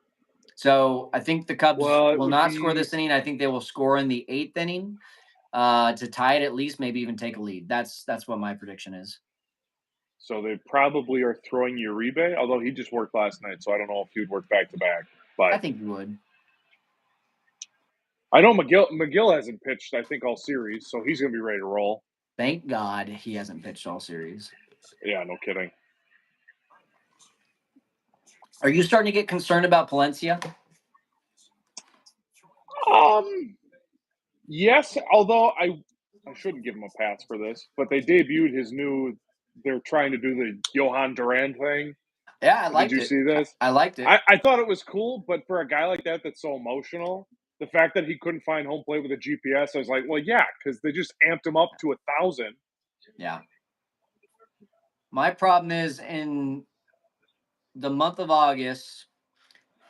So I think the Cubs Well, it will would not score be this inning. I think they will score in the eighth inning to tie it at least, maybe even take a lead. That's what my prediction is. so they probably are throwing Uribe, although he just worked last night, so I don't know if he would work back to back. I But think you would. I know McGill hasn't pitched, I think, all series, so he's going to be ready to roll. Thank God he hasn't pitched all series. Yeah, no kidding. Are you starting to get concerned about Palencia? Um, yes, although I shouldn't give him a pass for this, but they debuted his new. They're trying to do the Johan Duran thing. Yeah, I Did liked you it. see this? I liked it. I thought it was cool, but for a guy like that that's so emotional, the fact that he couldn't find home plate with a GPS, I was like, well, yeah, because they just amped him up to 1,000. Yeah. My problem is in the month of August,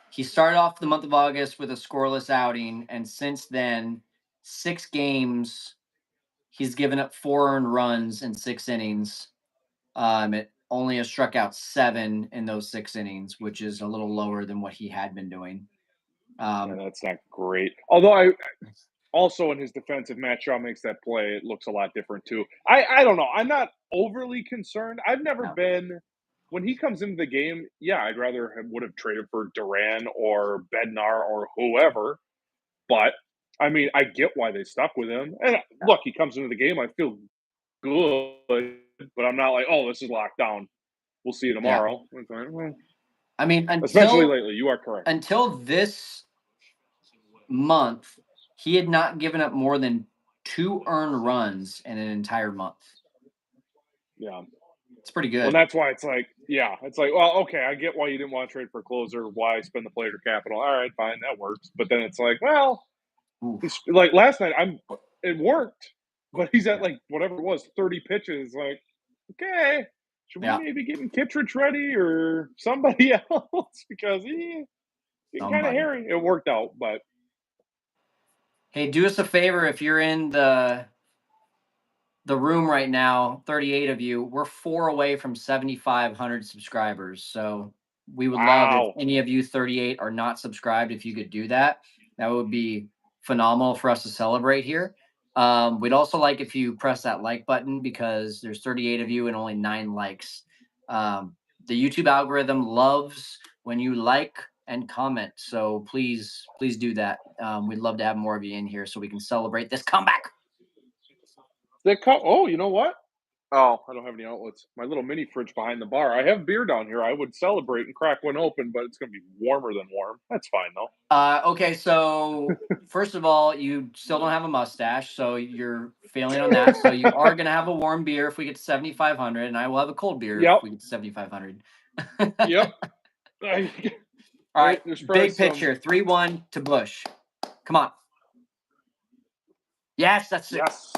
he started off the month of August with a scoreless outing, and since then, 6 games, he's given up 4 earned runs in 6 innings. It only has struck out 7 in those 6 innings, which is a little lower than what he had been doing. Yeah, Um, that's not great. Although I also in his defense, if Matt Shaw makes that play, it looks a lot different too. I don't know. I'm not overly concerned. I've never no, been when he comes into the game. Yeah, I'd rather would have traded for Duran or Bednar or whoever. But I mean, I get why they stuck with him. And no, look, he comes into the game. I feel good, but I'm not like, oh, this is locked down. We'll see you yeah. tomorrow. It's like, well, I mean, especially until lately, you are correct. until this month, he had not given up more than 2 earned runs in an entire month. Yeah. It's pretty Well, good. that's why it's like, yeah, it's like, well, okay, I get why you didn't want to trade for a closer, why spend the player capital. All right, fine, that works. But then it's like, well, he's Oof. like last night, it worked, but he's at Yeah. like whatever it was, 30 pitches. Like, okay, should we Yeah. maybe getting Kittredge ready or somebody else because he getting kind of Somebody. hairy. It worked out, but Hey, do us a favor if you're in the room right now, 38 of you, we're 4 away from 7,500 subscribers. So we would love if wow, any of you 38 are not subscribed, if you could do that. That would be phenomenal for us to celebrate here. We'd also like if you press that like button because there's 38 of you and only 9 likes. The YouTube algorithm loves when you like and comment. So please do that. We'd love to have more of you in here so we can celebrate this comeback. oh, you know what? Oh, I don't have any outlets. My little mini fridge behind the bar. I have beer down here. I would celebrate and crack one open, but it's going to be warmer than warm. That's fine though. Okay, so first of all, you still don't have a mustache, so you're failing on that. So you are gonna have a warm beer if we get to 7,500, and I will have a cold beer if Yep. we get to 7,500. Yep. All right, There's probably big some. picture, 3-1 to Bush. Come on. Yes, that's it. Yes.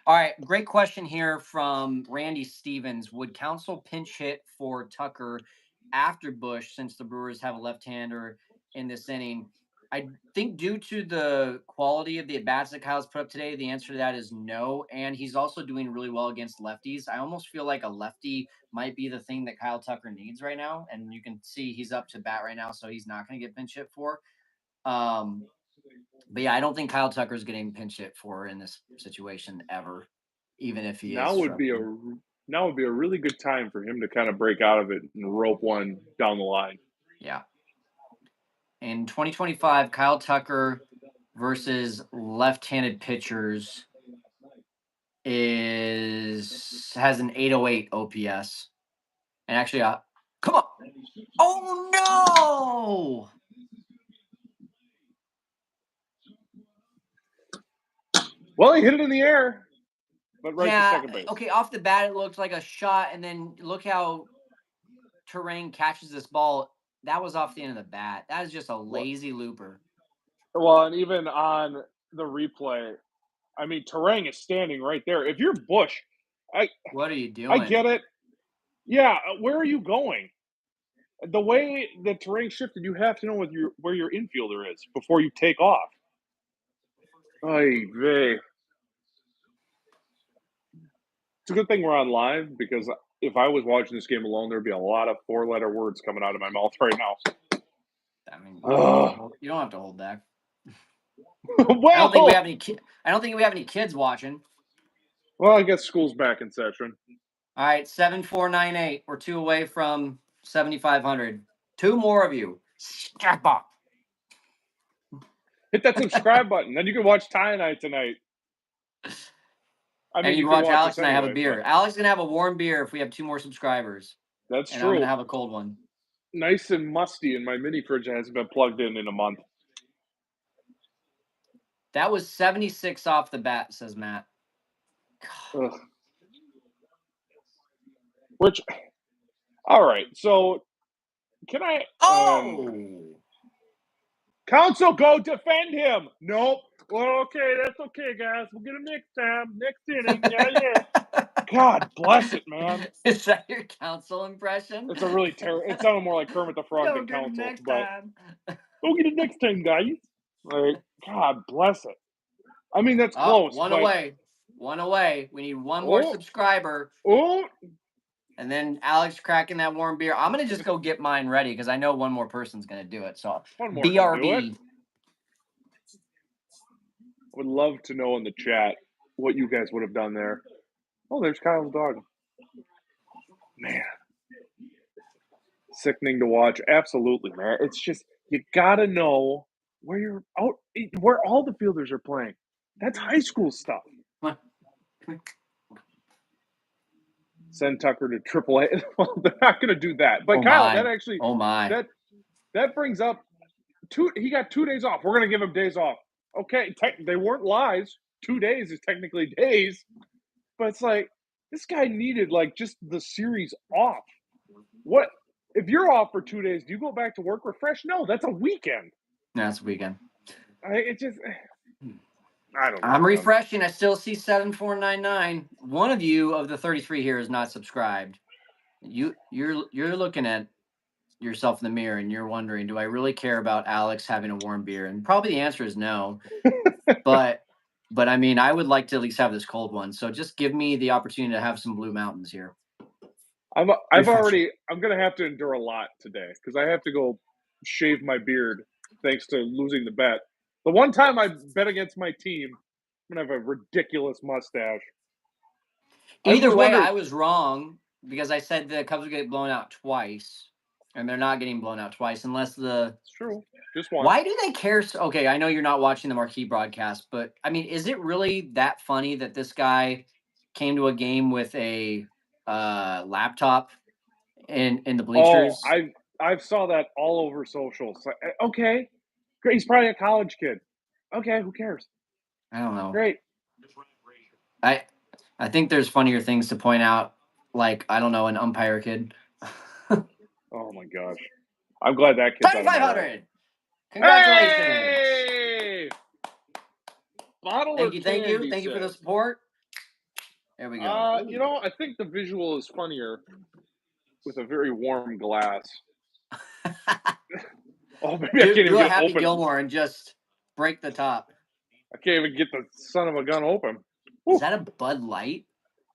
All right, great question here from Randy Stevens. Would Council pinch hit for Tucker after Bush since the Brewers have a left-hander in this inning? I think due to the quality of the at-bats that Kyle's put up today, the answer to that is no. And he's also doing really well against lefties. I almost feel like a lefty might be the thing that Kyle Tucker needs right now. And you can see he's up to bat right now, so he's not going to get pinch hit for. Um, but yeah, I don't think Kyle Tucker's getting pinch hit for in this situation ever, even if he is Now would be a struggling. now would be a really good time for him to kind of break out of it and rope one down the line. Yeah. In 2025, Kyle Tucker versus left-handed pitchers has an 808 OPS. And actually, come on. Oh no! Well, he hit it in the air, but right to Yeah. second base. Okay. Off the bat, it looked like a shot, and then look how Terrain catches this ball. That was off the end of the bat. That is just a lazy looper. Well, and even on the replay, I mean, Terang is standing right there. If you're Bush, I What are you I doing? get it. Yeah, where are you going? The way the terrain shifted, you have to know where your infielder is before you take off. Ay vey. It's a good thing we're on live because if I was watching this game alone, there'd be a lot of four-letter words coming out of my mouth right now. I mean, Ugh. you don't have to hold back. Well, I don't think we have any. I don't think we have any kids watching. well, I guess school's back in session. All right, 7498. We're 2 away from 7,500. 2 more of you. Strap up. Hit that subscribe button, then you can watch Ty and I tonight. I mean, And you can watch watch Alex us and I have a anyway, beer. but Alex is gonna have a warm beer if we have 2 more subscribers, that's and I'm true. gonna have a cold one. Nice and musty, and my mini fridge hasn't been plugged in a month. That was 76 off the bat, says Matt. Ugh. Which, all right. So, can I? Oh, Council, go defend him. Nope. Well, okay, that's okay, guys. We'll get him next time. Next inning. Yeah. God bless it, man. Is that your council impression? It's a really terrible. It sounded more like Kermit the Frog Go than get him Council. next But time. we'll get it next time, guys. Like, God bless it. I mean, that's close. One but, away. One away. We need one more subscriber. Oh, And then Alex cracking that warm beer. I'm gonna just go get mine ready because I know one more person's gonna do it. So one more can do BRB. it. Would love to know in the chat what you guys would have done there. Oh, there's Kyle's dog. Man, sickening to watch. Absolutely, man. It's just you gotta know where you're out, where all the fielders are playing. That's high school stuff. Send Tucker to AAA. Well, they're not going to do that. But Kyle, that actually, that brings up he got 2 days off. We're going to give him days off. Okay, they weren't lies. 2 days is technically days, but it's like this guy needed like just the series off. What if you're off for 2 days? Do you go back to work refresh? No, that's a weekend. That's a weekend. It just. I don't know. I'm refreshing. I still see 7499. One of you of the 33 here is not subscribed. You're looking at yourself in the mirror and you're wondering, do I really care about Alex having a warm beer? And probably the answer is no. but I mean, I would like to at least have this cold one. So just give me the opportunity to have some Blue Mountains here. I'm gonna have to endure a lot today because I have to go shave my beard thanks to losing the bet. The one time I bet against my team, I'm gonna have a ridiculous mustache. Either way, I was wrong because I said the Cubs would get blown out twice, and they're not getting blown out twice unless the. It's true. Just one. Why do they care? Okay, I know you're not watching the marquee broadcast, but I mean, is it really that funny that this guy came to a game with a laptop in the bleachers? Oh, I've saw that all over social. So, okay, great. He's probably a college kid. Okay, who cares? I don't know. Great. I think there's funnier things to point out, like I don't know, an umpire kid. Oh my gosh, I'm glad that kid's 2,500. Congratulations! Hey! Bottle thank you for the support. There we go. I think the visual is funnier with a very warm glass. Oh, maybe I can't even get Happy open. Gilmore and just break the top. I can't even get the son of a gun open. Is that a Bud Light?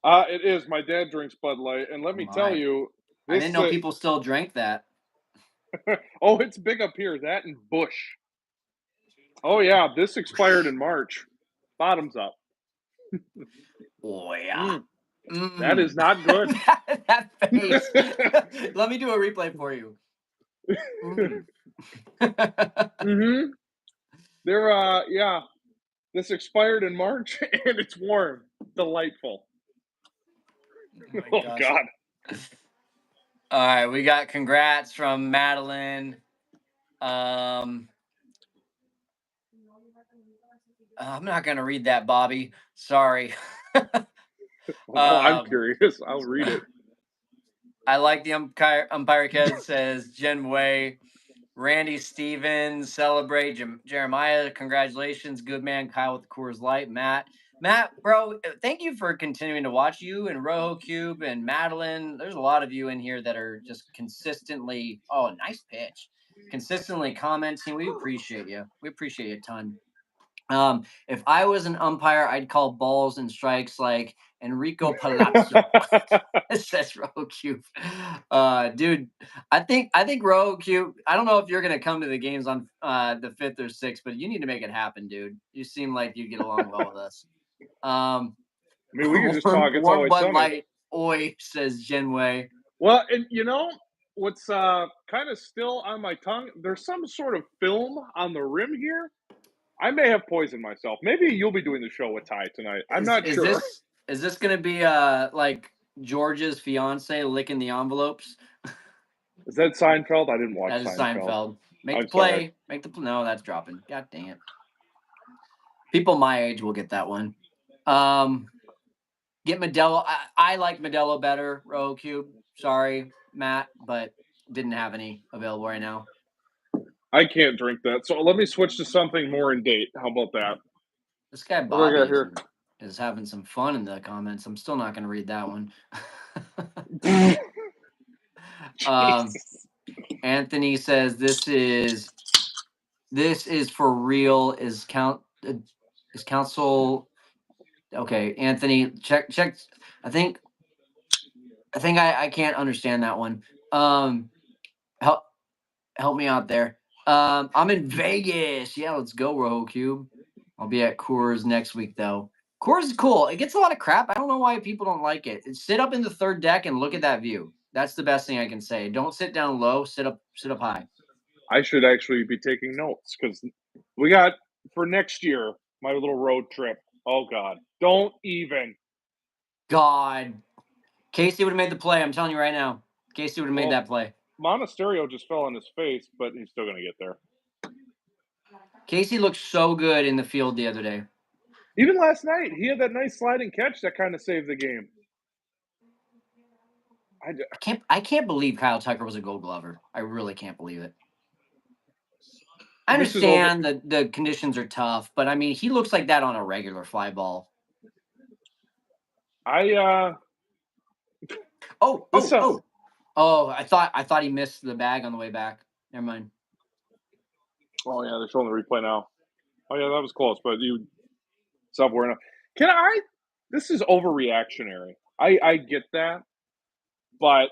It is. My dad drinks Bud Light, and let me tell you, I didn't know people still drank that. Oh, it's big up here. That and Bush. Oh yeah, this expired in March. Bottoms up. Oh yeah. That is not good. that face. Let me do a replay for you. Mm. Mm-hmm. They're yeah. This expired in March and it's warm. Delightful. Oh my Oh gosh. God. All right, we got congrats from Madeline. I'm not gonna read that, Bobby. Sorry. Well, now I'm um, curious. I'll read it. I like the umpire kid says Jen Way. Randy Stevens, celebrate Jeremiah. Congratulations, good man. Kyle with the Coors Light. Matt, bro, thank you for continuing to watch. You and Rojo Cube and Madeline. There's a lot of you in here that are just consistently. Oh, nice pitch. Consistently commenting. We appreciate you. We appreciate you a ton. If I was an umpire, I'd call balls and strikes like Enrico Palazzo. Says Rojo Cube. Dude, I think Rojo Cube. I don't know if you're gonna come to the games on the 5th or 6th, but you need to make it happen, dude. You seem like you get along well with us. I mean, we can just talk. It's Warm always Bud sunny. Light. Oi, says Genway. Well, and what's kind of still on my tongue? There's some sort of film on the rim here. I may have poisoned myself. Maybe you'll be doing the show with Ty tonight. I'm not Is sure. this gonna be like George's fiance licking the envelopes? Is that Seinfeld? I didn't watch That is Seinfeld. Seinfeld. Make I'm the play. sorry. Make the no. That's dropping. God dang it. People my age will get that one. Get Modelo. I like Modelo better. Rojo Cube. Sorry, Matt, but didn't have any available right now. I can't drink that. So let me switch to something more in date. How about that? This guy What do I Bobby got here? is having some fun in the comments. I'm still not going to read that one. Jesus. Anthony says this is for real. Is council okay? Anthony, check. I think I can't understand that one. Help me out there. I'm in Vegas. Yeah, let's go, Rojo Cube. I'll be at Coors next week though. Coors is cool. It gets a lot of crap. I don't know why people don't like it. Sit up in the third deck and look at that view. That's the best thing I can say. Don't sit down low. Sit up high. I should actually be taking notes because we got for next year my little road trip. Oh God, don't even. God, Casey would have made the play. I'm telling you right now. Casey would have made Well, that play. Monasterio just fell on his face, but he's still going to get there. Casey looked so good in the field the other day. Even last night, he had that nice sliding catch that kind of saved the game. I can't believe Kyle Tucker was a Gold Glover. I really can't believe it. I understand that the conditions are tough, but I mean, he looks like that on a regular fly ball. I I thought he missed the bag on the way back. Never mind. Oh yeah, they're showing the replay now. Oh yeah, that was close, but you somewhere enough. Can I? This is overreactionary. I get that, but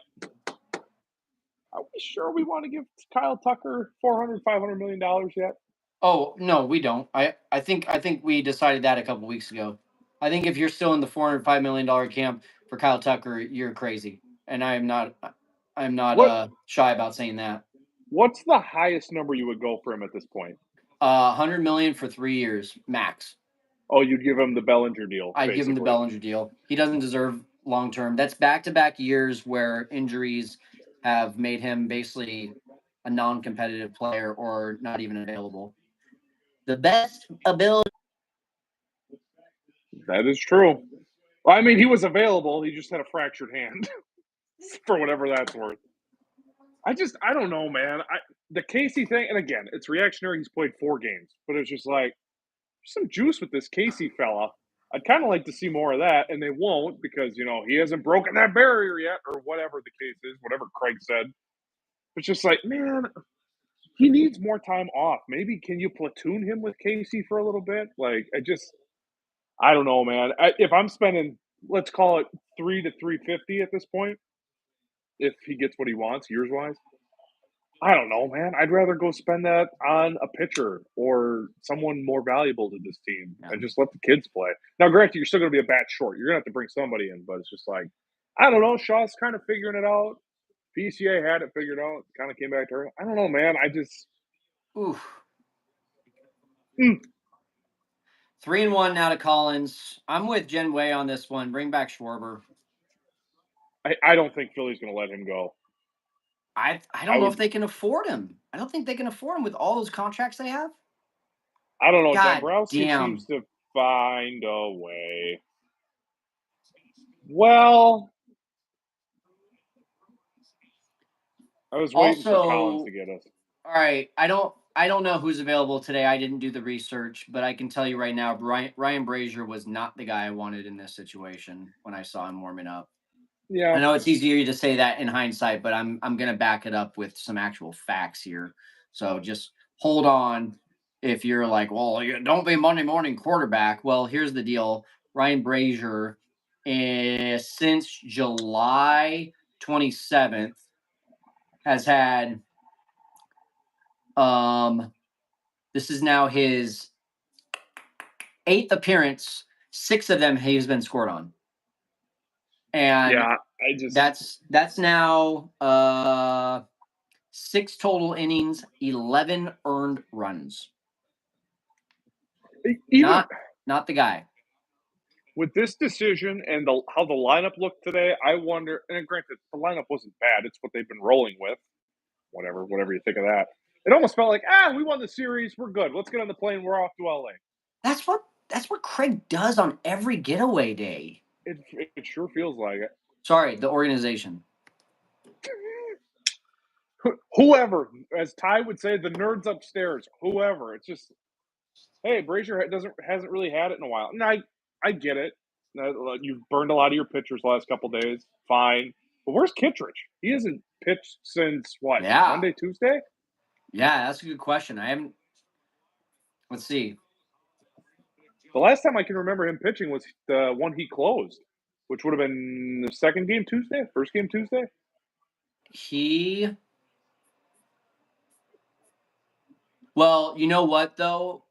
are we sure we want to give Kyle Tucker $400-500 million yet? Oh no, we don't. I think we decided that a couple weeks ago. I think if you're still in the $405 million camp for Kyle Tucker, you're crazy, and I'm not shy about saying that. What's the highest number you would go for him at this point? $100 million for 3 years max. Oh, you'd give him the Bellinger deal. I'd give him the Bellinger deal. He doesn't deserve long term. That's back-to-back years where injuries have made him basically a non-competitive player or not even available. The best ability. That is true. Well, I mean, he was available. He just had a fractured hand, for whatever that's worth. I don't know, man. The Casey thing, and again, it's reactionary. He's played 4 games, but it's just like there's some juice with this Casey fella. I'd kind of like to see more of that, and they won't because he hasn't broken that barrier yet, or whatever the case is, whatever Craig said. It's just like, man, he needs more time off. Maybe can you platoon him with Casey for a little bit? Like, I don't know, man. If I'm spending, let's call it 3 to 350 at this point, if he gets what he wants years wise, I don't know, man. I'd rather go spend that on a pitcher or someone more valuable to this team Yeah. and just let the kids play. Now, granted, you're still going to be a bat short. You're going to have to bring somebody in, but it's just like, I don't know. Shaw's kind of figuring it out. PCA had it figured out. Kind of came back to her. I don't know, man. Oof. Mm, 3-1 now to Collins. I'm with Jen Way on this one. Bring back Schwarber. I don't think Philly's going to let him go. I I don't know if would. they can afford him. I don't think they can afford him with all those contracts they have. I don't know. God Dombrowski seems damn. to find a way. Well, I was waiting for Collins to Also, get us. all right, I don't know who's available today. I didn't do the research, but I can tell you right now, Ryan Brazier was not the guy I wanted in this situation when I saw him warming up. I Yeah. know it's easier to say that in hindsight, but I'm gonna back it up with some actual facts here. So just hold on. If you're like, well, don't be Monday morning quarterback. Well, here's the deal. Ryan Brazier is since July 27th has had this is now his 8th appearance. 6 of them he's been scored on. And Yeah. I just. that's now 6 total innings, 11 earned runs. Even Not the guy. with this decision and how the lineup looked today, I wonder. And granted, the lineup wasn't bad. It's what they've been rolling with. Whatever you think of that. It almost felt like, we won the series. We're good. Let's get on the plane. We're off to LA. That's what Craig does on every getaway day. It sure feels like it. Sorry, the organization. Whoever, as Ty would say, the nerds upstairs. Whoever. It's just, hey, Brazier hasn't really had it in a while. And I get it. You've burned a lot of your pitchers last couple days. Fine. But where's Kittredge? He hasn't pitched since what? Yeah. Monday, Tuesday? Yeah, that's a good question. I haven't let's see. The last time I can remember him pitching was the one he closed, which would have been the second game Tuesday, first game Tuesday. He Well, you know what though?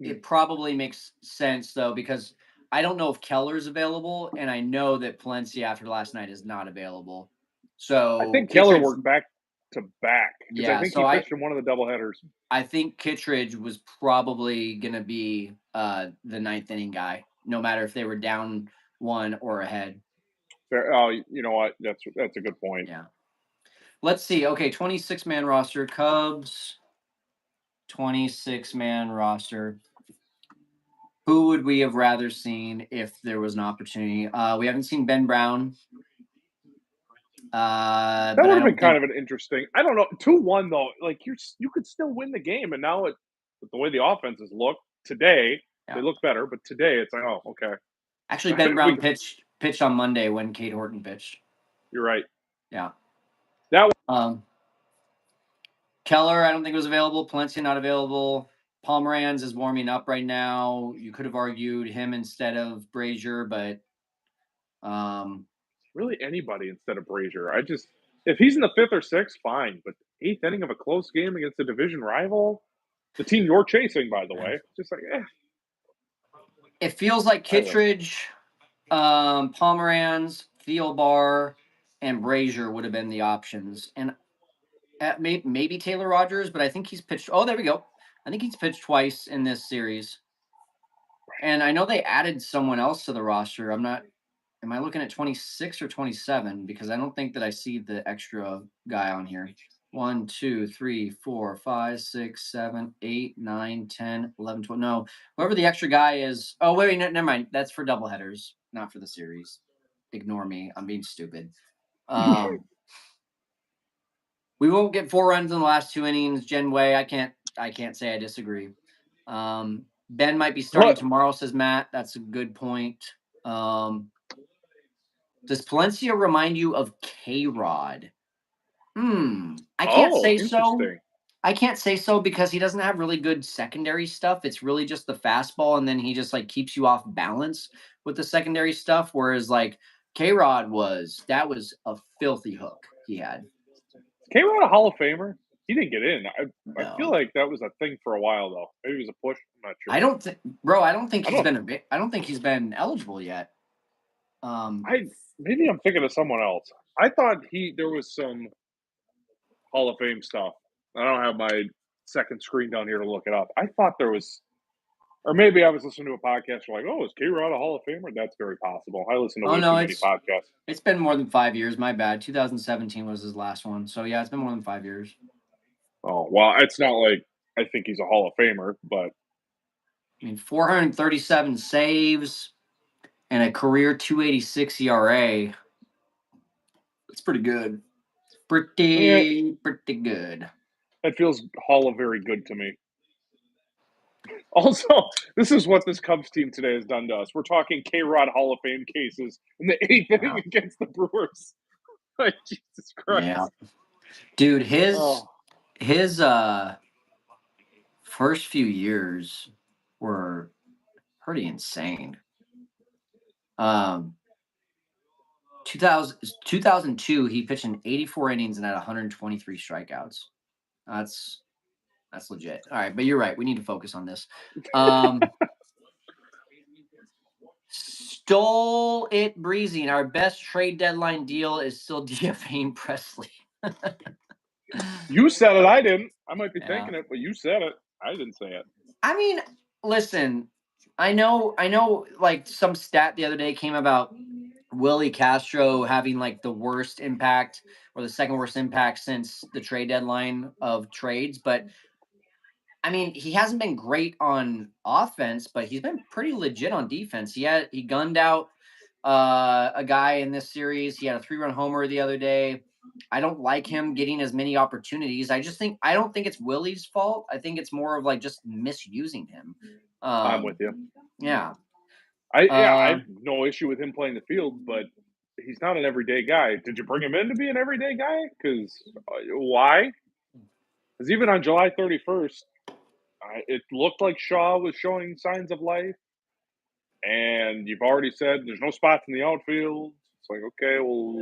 Hmm. It probably makes sense though because I don't know if Keller's available, and I know that Palencia after last night is not available. I So think Keller Kittredge, worked back to back because I yeah. think So he I pitched in one of the doubleheaders. I think Kittredge was probably gonna be the ninth inning guy, no matter if they were down one or ahead. Oh, you know what? That's a good point. Yeah. Let's see. Okay, 26-man roster. Cubs, 26-man roster. Who would we have rather seen if there was an opportunity? We haven't seen Ben Brown, That but would I have been don't kind think. of an interesting. I don't know, 2-1 though. Like you could still win the game, and now with the way the offenses look today, they Yeah, look better. But today, it's like, oh, okay, actually, Ben we. Brown pitched on Monday when Kate Horton pitched. You're right. Yeah. That Um, Keller, I don't think was available. Palencia not available. Pomeranz is warming up right now. You could have argued him instead of Brazier, but um, really anybody instead of Brazier. If he's in the fifth or sixth, fine. But eighth inning of a close game against a division rival, the team you're chasing, by the way, just like, it feels like I don't. Kittredge, Pomeranz, Thielbar, and Brazier would have been the options. And maybe Taylor Rogers, but I think he's pitched. Oh, there we go. I think he's pitched twice in this series. And I know they added someone else to the roster. I'm not. Am I looking at 26 or 27? Because I don't think that I see the extra guy on here. 1, 2, 3, 4, 5, 6, 7, 8, 9, 10, 11, 12. No, whoever the extra guy is. Oh, wait, no, never mind. That's for doubleheaders, not for the series. Ignore me. I'm being stupid. Um, we won't get 4 runs in the last 2 innings. Jen Way, I can't say I disagree. Ben might be starting What? tomorrow, says Matt. That's a good point. Does Palencia remind you of K-Rod? I can't Oh, say so. interesting. I can't say so because he doesn't have really good secondary stuff. It's really just the fastball, and then he just like keeps you off balance with the secondary stuff. Whereas like K-Rod that was a filthy hook he had. K-Rod a Hall of Famer? He didn't get in. I feel No. like that was a thing for a while though. Maybe it was a push. I'm not I sure. don't think bro, I don't. I don't think he's been eligible yet. I maybe I'm thinking of someone else. I thought there was some Hall of Fame stuff. I don't have my second screen down here to look it up. I thought there was, or maybe I was listening to a podcast. Like, oh, is K-Rod a Hall of Famer? That's very possible. I listen to Oh way no, too many podcasts. it's been more than 5 years, my bad. 2017 was his last one. So yeah, it's been more than 5 years. Oh well, it's not like I think he's a Hall of Famer, but I mean, 437 saves and a career 286 ERA. It's pretty good. yeah, Pretty good. that feels Hall of very good to me. Also, this is what this Cubs team today has done to us. We're talking K-Rod Hall of Fame cases in the eighth inning Yeah. against the Brewers. Like Jesus Yeah. Christ! Dude, Oh, his first few years were pretty insane. Um 2002, he pitched in 84 innings and had 123 strikeouts. That's that's legit. All right, but you're right. We need to focus on this. Um Stole it breezy. And our best trade deadline deal is still DFAing Presley. you said it. I didn't. I might be Yeah. thinking it, but you said it. I didn't say it. I mean, listen, I know like some stat the other day came about Willie Castro having like the worst impact or the second worst impact since the trade deadline of trades, but I mean, he hasn't been great on offense, but he's been pretty legit on defense. He gunned out a guy in this series. He had a 3-run homer the other day. I don't like him getting as many opportunities. I don't think it's Willie's fault. I think it's more of like just misusing him. I'm with you. Yeah. I Uh, have no issue with him playing the field, but he's not an everyday guy. Did you bring him in to be an everyday guy? Because why? Because even on July 31st, it looked like Shaw was showing signs of life, and you've already said there's no spots in the outfield. It's like, okay, well,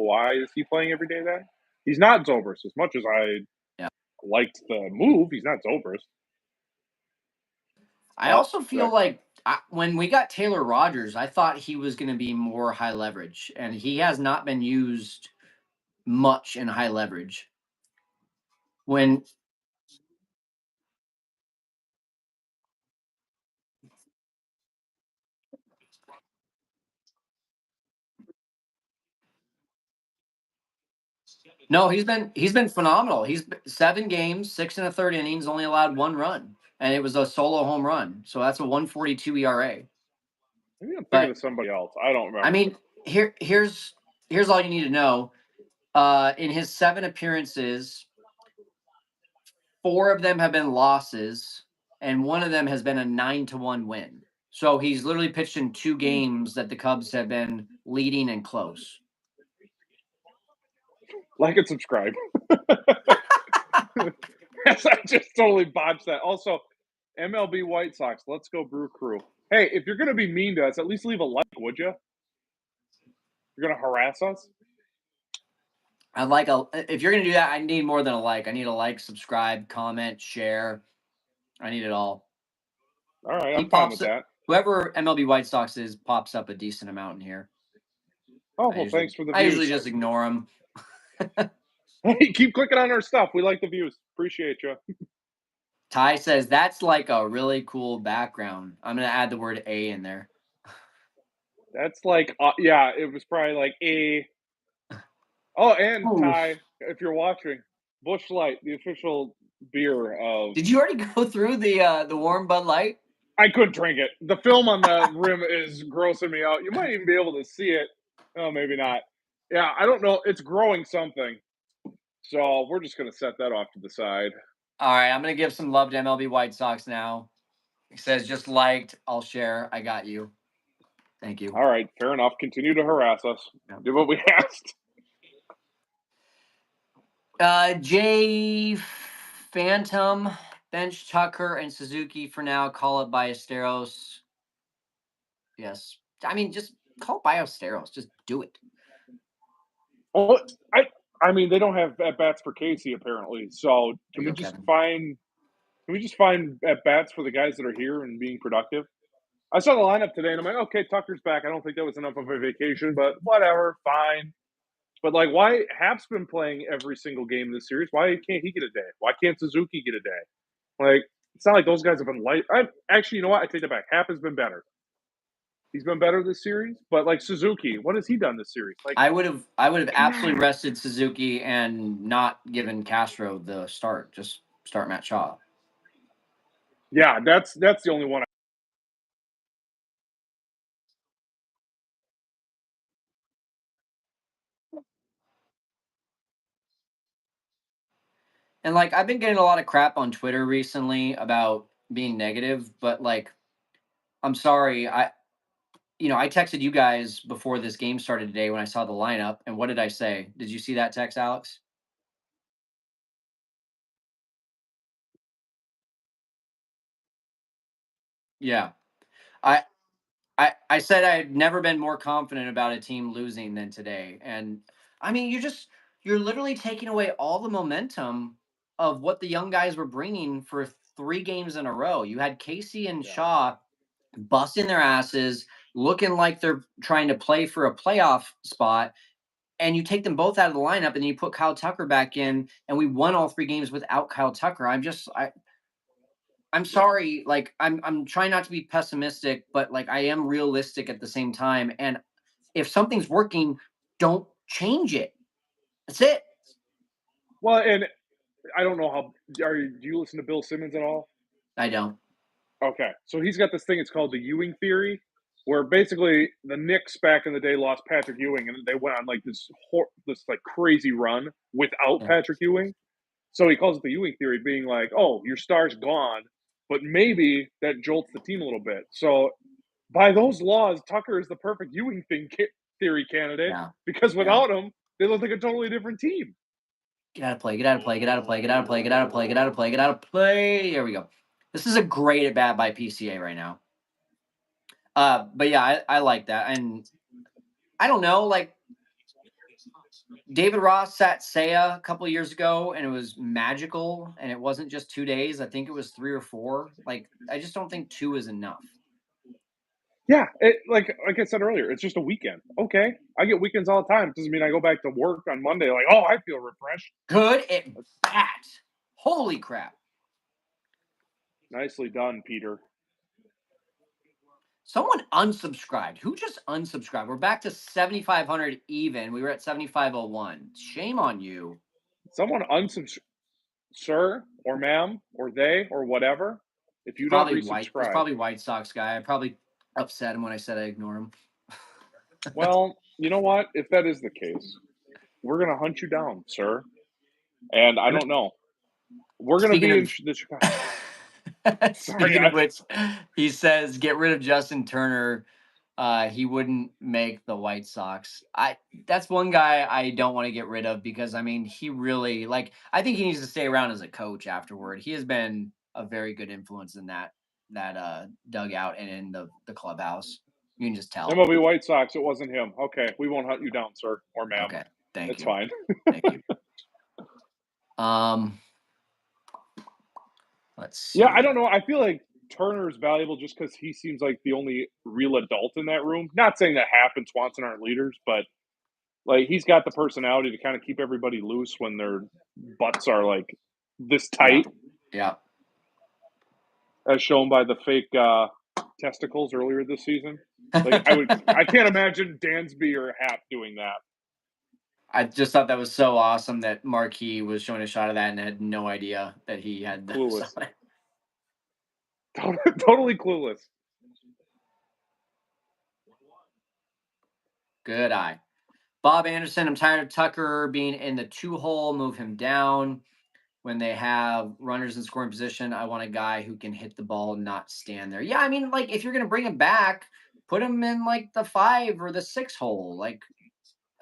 why is he playing every day then? He's not Zobrist. As much as I yeah. liked the move, he's not Zobrist. I Oh, also feel sorry. like when we got Taylor Rogers, I thought he was going to be more high leverage, and he has not been used much in high leverage. When No, he's been phenomenal. 7 games, 6 and a third innings, only allowed 1 run, and it was a solo home run. So that's a 142 ERA. Maybe I'm thinking But of somebody else. I don't I remember. mean, here's all you need to know. In his 7 appearances, 4 of them have been losses, and 1 of them has been a 9-1 win. So he's literally pitched in 2 games that the Cubs have been leading and close. Like and subscribe. Yes, I just totally botched that. Also, MLB White Sox, let's go Brew Crew. Hey, if you're gonna be mean to us, at least leave a like, would you? You're gonna harass us. I'd like a if you're gonna do that, I need more than a like. I need a like, subscribe, comment, share. I need it all. All right, He I'm fine with pops that. whoever MLB White Sox is pops up a decent amount in here. Oh well, thanks for the I usually views. just ignore him. Hey, keep clicking on our stuff. We like the views. Appreciate you. Ty says that's like a really cool background. I'm gonna add the word A in there. That's like, yeah, it was probably like a. Oh, and Ooh. Ty, if you're watching, Bush Light, the official beer of. Did you already go through the warm Bud Light? I couldn't drink it. The film on the rim is grossing me out. You might even be able to see it. Oh, maybe not. Yeah, I don't know. It's growing something. So we're just gonna set that off to the side. All right, I'm gonna give some love to MLB White Sox now. He says just liked. I'll share. I got you. Thank you. All right, fair enough. Continue to harass us. Yeah. Do what we asked. Jay Phantom, bench Tucker and Suzuki for now. Call it Ballesteros. Yes. I mean, just call Biosteros. Just do it. Well, I mean, they don't have at bats for Casey apparently. So There you go, Kevin. can we just find at bats for the guys that are here and being productive? I saw the lineup today and I'm like, okay, Tucker's back. I don't think that was enough of a vacation, but whatever, fine. But like, why Hap's been playing every single game this series? Why can't he get a day? Why can't Suzuki get a day? Like, it's not like those guys have been light. I actually, you know what? I take that back. Hap has been better. He's been better this series, but like Suzuki, what has he done this series? Like, I would have come absolutely on. rested Suzuki and not given Castro the start. Just start Matt Shaw. Yeah, that's the only one. And like I've been getting a lot of crap on Twitter recently about being negative, but like I'm sorry, I texted you guys before this game started today when I saw the lineup, and what did I say? Did you see that text, Alex? Yeah. I I said I had never been more confident about a team losing than today. And I mean, you're literally taking away all the momentum of what the young guys were bringing for 3 games in a row. You had Casey and Yeah. Shaw busting their asses, looking like they're trying to play for a playoff spot, and you take them both out of the lineup and then you put Kyle Tucker back in, and we won all 3 games without Kyle Tucker. I'm Yeah. sorry, like I'm trying not to be pessimistic, but like I am realistic at the same time. And if something's working, don't change it. That's it. Well, and I don't know how do you listen to Bill Simmons at all? I don't. Okay, so he's got this thing. It's called the Ewing theory, where basically the Knicks back in the day lost Patrick Ewing, and they went on like this like crazy run without Yeah. Patrick Ewing. So he calls it the Ewing theory, being like, "Oh, your star's gone, but maybe that jolts the team a little bit." So by those laws, Tucker is the perfect theory candidate Yeah. because Yeah. without him, they look like a totally different team. Get out of play. Get out of play. Get out of play. Get out of play. Get out of play. Get out of play. Get out of play. There we go. This is a great at bat by PCA right now. But yeah, I like that. And I don't know, like David Ross sat Seiya a couple years ago and it was magical and it wasn't just 2 days. I think it was 3 or 4. Like I just don't think two is enough. Yeah, like I said earlier, it's just a weekend. Okay, I get weekends all the time. Doesn't mean I go back to work on Monday like, oh, I feel refreshed. Good at That's bat. Holy crap. nicely done, Peter. Someone unsubscribed. Who just unsubscribed? We're back to 7,500 even. We were at 7,501. Shame on you. Someone unsubscribe, sir or ma'am or they or whatever. If you don't It's resubscribe, probably White Sox guy. I probably upset him when I said I ignore him. well, you know what? If that is the case, we're gonna hunt you down, sir. And I don't know. We're gonna Speaking be in of the Chicago. Sorry, speaking of which, he says get rid of Justin Turner. He wouldn't make the White Sox. That's one guy I don't want to get rid of because I mean he really like I think he needs to stay around as a coach afterward. He has been a very good influence in that dugout and in the clubhouse. You can just tell. MLB White Sox. It wasn't him. Okay, we won't hunt you down, sir or ma'am. Okay. Thank It's you. fine. Thank you. Um let's Yeah, I see. don't know. I feel like Turner is valuable just because he seems like the only real adult in that room. Not saying that Happ and Swanson aren't leaders, but like he's got the personality to kind of keep everybody loose when their butts are like this Yeah. tight, Yeah. as shown by the fake testicles earlier this season. Like I can't imagine Dansby or Happ doing that. I just thought that was so awesome that Marquis was showing a shot of that and had no idea that he had those Clueless, on it. totally clueless. Good eye. Bob Anderson, I'm tired of Tucker being in the 2 hole. Move him down. When they have runners in scoring position, I want a guy who can hit the ball, not stand there. Yeah, I mean, like if you're gonna bring him back, put him in like the 5 or the 6 hole. Like,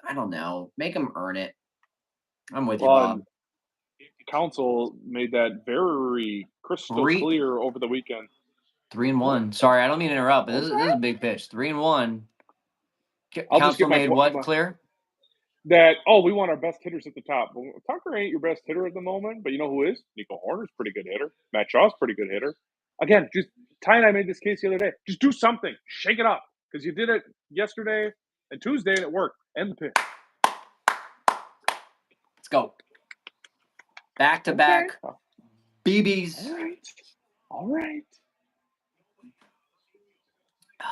I don't know. Make him earn it. I'm with you, Well, Bob. and Council made that very crystal Three, clear over the weekend. 3 and What? 1. Sorry, I don't mean to interrupt, but What this was is, this is that? a big pitch. 3 and 1. I'll just Council get made what clear? that, we want our best hitters at the top. Well, Tucker ain't your best hitter at the moment, but you know who is? Nico Horner's pretty good hitter. Matt Shaw's pretty good hitter. Again, just Ty and I made this case the other day. Just do something. Shake it up. Because you did it yesterday and Tuesday and it worked. End the pitch. Let's go. Back to back. BBs. All right. All right.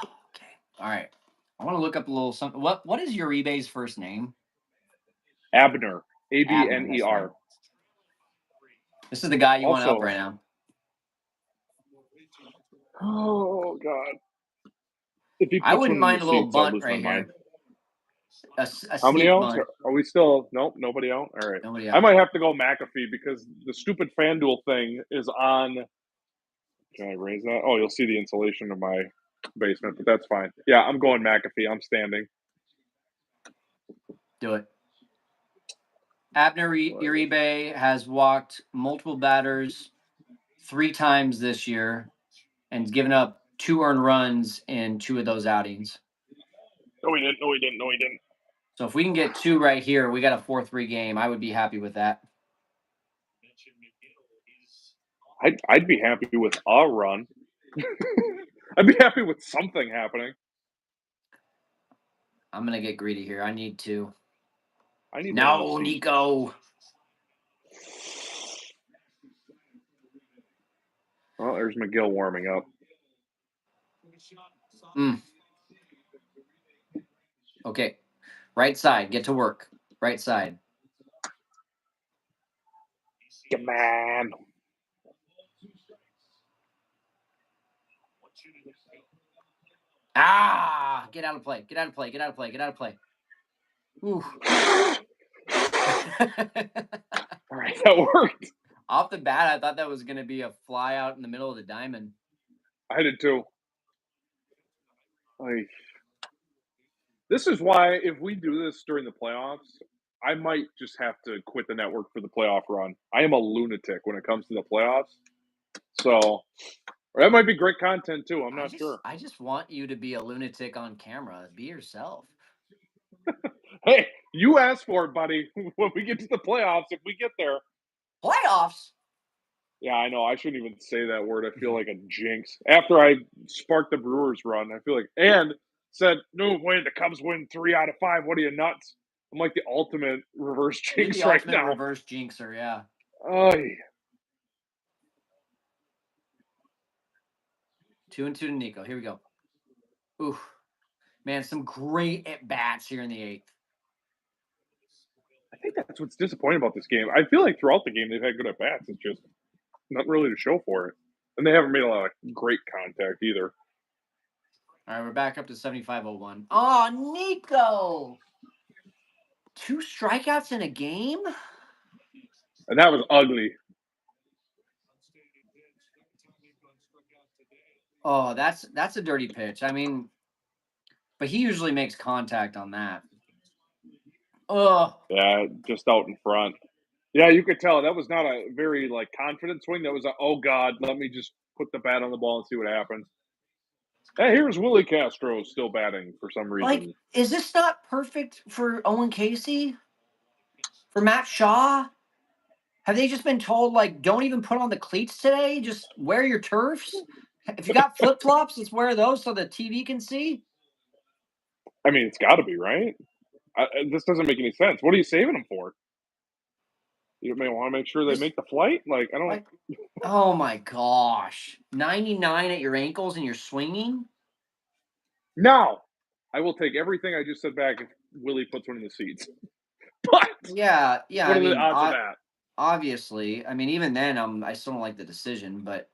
Okay. All right. I want to look up a little something. What is Uribe's first name? Abner. Abner, that's Abner. right. This is the guy you want up Also- right now. Oh, God. If he I puts wouldn't one in mind the a little seats, I'll bunt lose my right mind. here. A How many sneak outs? bunt. Are we still? Nope, nobody out. All right. Nobody I out. might have to go McAfee because the stupid FanDuel thing is on. Can I raise that? Oh, you'll see the insulation of my basement, but that's fine. Yeah, I'm going McAfee. I'm standing. Do it. Abner Uribe has walked multiple batters 3 times this year and given up 2 earned runs in 2 of those outings. No, he didn't. No, he didn't. No, he didn't. So if we can get 2 right here, we got a 4-3 game. I would be happy with that. I'd be happy with a run. I'd be happy with something happening. I'm going to get greedy here. I need to. I need No, Nico. Well, there's McGill warming up. Okay. Right side. Get to work. Right side. Come on. Ah! Get out of play. Get out of play. Get out of play. Get out of play. Ooh. All right, that worked. Off the bat, I thought that was going to be a fly out in the middle of the diamond. I did too. Like, this is why if we do this during the playoffs, I might just have to quit the network for the playoff run. I am a lunatic when it comes to the playoffs. So that might be great content too. I'm not sure. I just want you to be a lunatic on camera. Be yourself. Hey, you asked for it, buddy. When we get to the playoffs, if we get there. Playoffs? Yeah, I know. I shouldn't even say that word. I feel like a jinx. After I sparked the Brewers run, I feel like, and said, no way, the Cubs win 3 out of 5. What are you, nuts? I'm like the ultimate reverse jinx the right ultimate now. Reverse jinxer, yeah. Oy. 2-2 to Nico. Here we go. Ooh. Man, some great at-bats here in the 8th. I think that's what's disappointing about this game. I feel like throughout the game they've had good at-bats. It's just not really to show for it. And they haven't made a lot of great contact either. All right, we're back up to 75-01. Oh, Nico! 2 strikeouts in a game? And that was ugly. Oh, that's a dirty pitch. I mean, but he usually makes contact on that. Oh. Yeah, just out in front. Yeah, you could tell that was not a very confident swing. That was a, oh God, let me just put the bat on the ball and see what happens. Hey, here's Willie Castro still batting for some reason. Like, is this not perfect for Owen Casey? For Matt Shaw? Have they just been told, don't even put on the cleats today? Just wear your turfs? If you got flip-flops, let's wear those so the TV can see? I mean, it's got to be, right? This doesn't make any sense. What are you saving them for? You may want to make sure they make the flight? I don't... Oh, my gosh. 99 at your ankles and you're swinging? Now, I will take everything I just said back if Willie puts one in the seats. But yeah. What are the odds of that? Obviously, I mean, even then, I still don't like the decision. But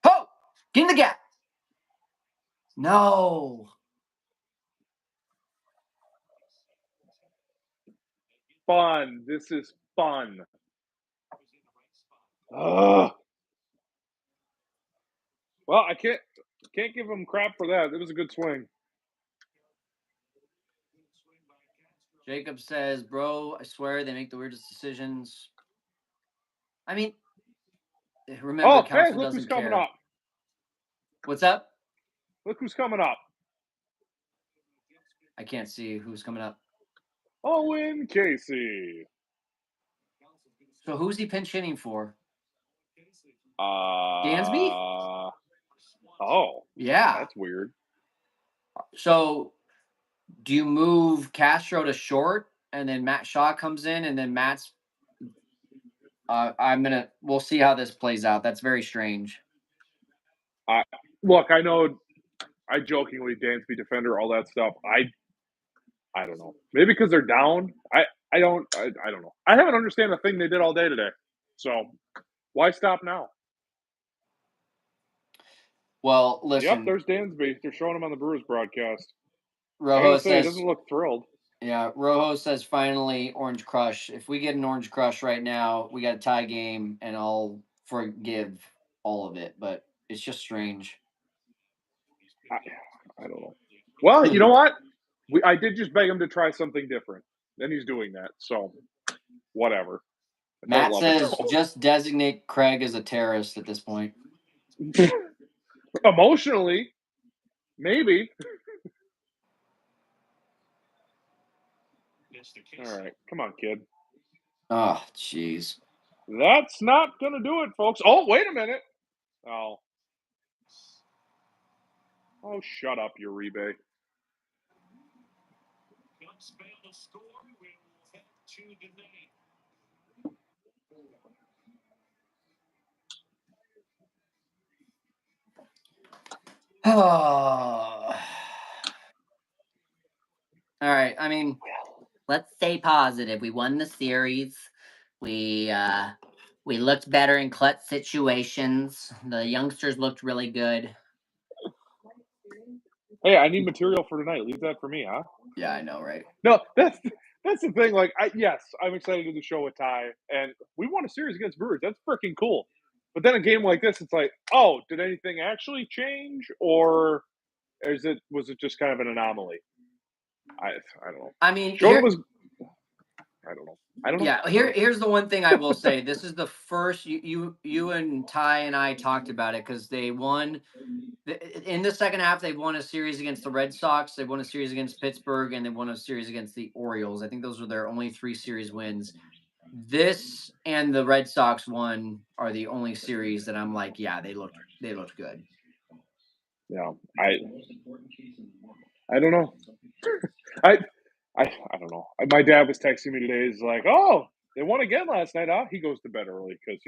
oh, get in the gap. No. Fun. This is fun. Ugh. Well, I can't give him crap for that. It was a good swing. Jacob says, bro, I swear they make the weirdest decisions. I mean, remember, Council look doesn't who's coming care. up. What's up? Look who's coming up. I can't see who's coming up. Owen Casey. So who's he pinch hitting for? Dansby? Oh, Yeah. that's weird. So do you move Castro to short and then Matt Shaw comes in and then Matt's we'll see how this plays out. That's very strange. Look, I know I jokingly Dansby defender, all that stuff. I don't know. Maybe because they're down. I don't know. I haven't understand the thing they did all day today. So why stop now? Well, Yep, listen, there's Dansby. They're showing him on the Brewers broadcast. I Rojo gotta say, he says, doesn't look thrilled. yeah, Rojo says finally Orange Crush. If we get an Orange Crush right now, we got a tie game and I'll forgive all of it, but it's just strange. I don't know. Well, you know what? I did just beg him to try something different, and he's doing that. So whatever. I don't Matt love it says just designate Craig as a terrorist at this point. though. Emotionally, maybe. All right, come on, kid. Oh, jeez. That's not gonna do it, folks. Oh, wait a minute. Oh, shut up, Uribe. Oh. All right. I mean, let's stay positive. We won the series. We looked better in clutch situations. The youngsters looked really good. Hey, I need material for tonight. Leave that for me, huh? Yeah, I know, right? No, that's the thing. Like, yes, I'm excited to do the show with Ty, and we won a series against Brewers. That's freaking cool. But then a game like this, it's like, oh, did anything actually change, or was it just kind of an anomaly? I don't know. I mean, Jordan was. I don't know. I don't know. yeah, here's the one thing I will say. This is the first you and Ty and I talked about it because they won in the second half. They won a series against the Red Sox. They won a series against Pittsburgh, and they won a series against the Orioles. I think those were their only 3 series wins. This and the Red Sox one are the only series that I'm like, yeah, they looked good. Yeah, I don't know. I I don't know. My dad was texting me today. He's like, "Oh, they won again last night, huh?" He goes to bed early because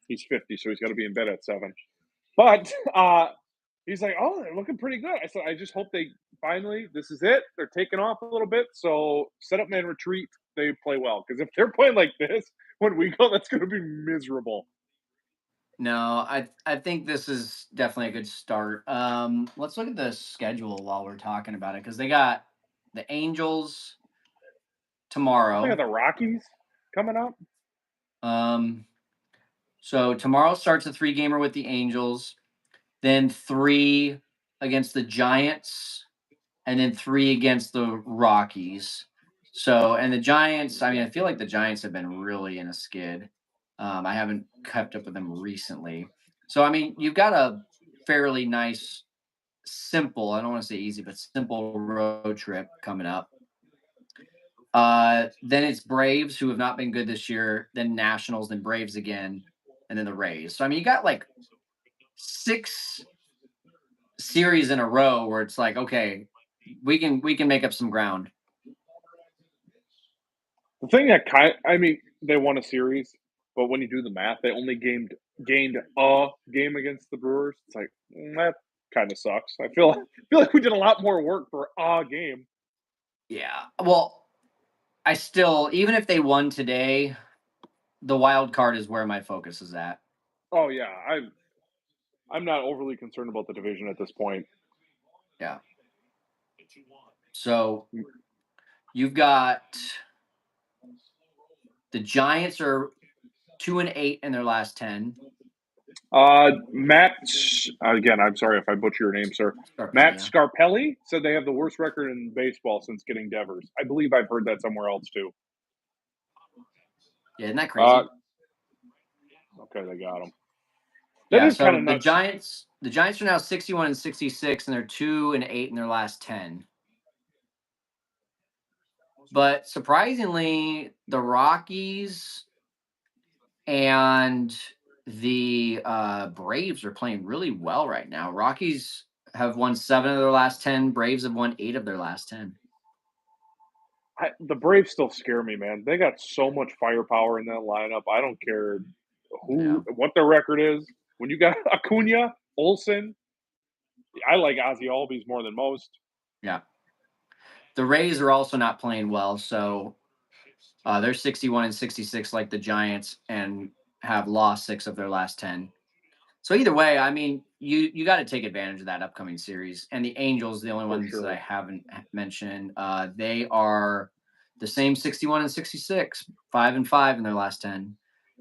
he's 50, so he's got to be in bed at 7. But he's like, "Oh, they're looking pretty good." I said, "I just hope they finally this is it. They're taking off a little bit. So set up man retreat. They play well because if they're playing like this when we go, that's going to be miserable." No, I think this is definitely a good start. Let's look at the schedule while we're talking about it because they got the Angels They got tomorrow. the Rockies coming up. Um, so tomorrow starts a 3 gamer with the Angels, then 3 against the Giants, and then 3 against the Rockies. So, and the Giants, I mean, I feel like the Giants have been really in a skid. I haven't kept up with them recently. So, I mean, you've got a fairly nice, simple, I don't want to say easy, but simple road trip coming up. Then it's Braves, who have not been good this year, then Nationals, then Braves again, and then the Rays. So, I mean, you got like 6 series in a row where it's like, okay, we can make up some ground. The thing that I mean, they won a series, but when you do the math, they only gained a game against the Brewers. It's like that kind of sucks. I feel like we did a lot more work for a game. Yeah. Well, I still, even if they won today, the wild card is where my focus is at. Oh yeah, I'm not overly concerned about the division at this point. Yeah. So you've got the Giants are 2-8 in their last 10. Matt, again, I'm sorry if I butcher your name, sir. Matt Yeah. Scarpelli said they have the worst record in baseball since getting Devers. I believe I've heard that somewhere else too. Yeah, isn't that crazy? Okay, they got him. That Yeah, is kind so of the nuts. Giants are now 61-66, and they're 2-8 in their last 10. But surprisingly, the Rockies and the Braves are playing really well right now. Rockies have won 7 of their last 10. Braves have won 8 of their last 10. The Braves still scare me, man. They got so much firepower in that lineup. I don't care Yeah, what their record is. When you got Acuna, Olson, I like Ozzy Albies more than most. yeah. The Rays are also not playing well, so they're 61-66 like the Giants and have lost 6 of their last 10. So either way, I mean, you got to take advantage of that upcoming series. And the Angels, the only For ones that I sure. haven't mentioned, they are the same 61-66, 5-5 in their last 10.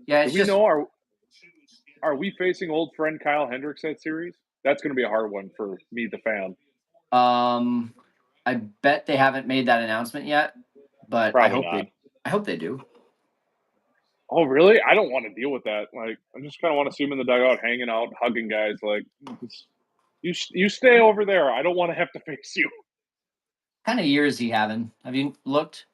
Yeah, Do it's we just know are we facing old friend Kyle Hendricks that series? That's going to be a hard one for me, the fan. um, I bet they haven't made that announcement yet, but Probably not. I hope they do. Oh, really? I don't want to deal with that. Like, I just kind of want to see him in the dugout, hanging out, hugging guys. Like, you stay over there. I don't want to have to face you. Kind of year is he having? Have you looked?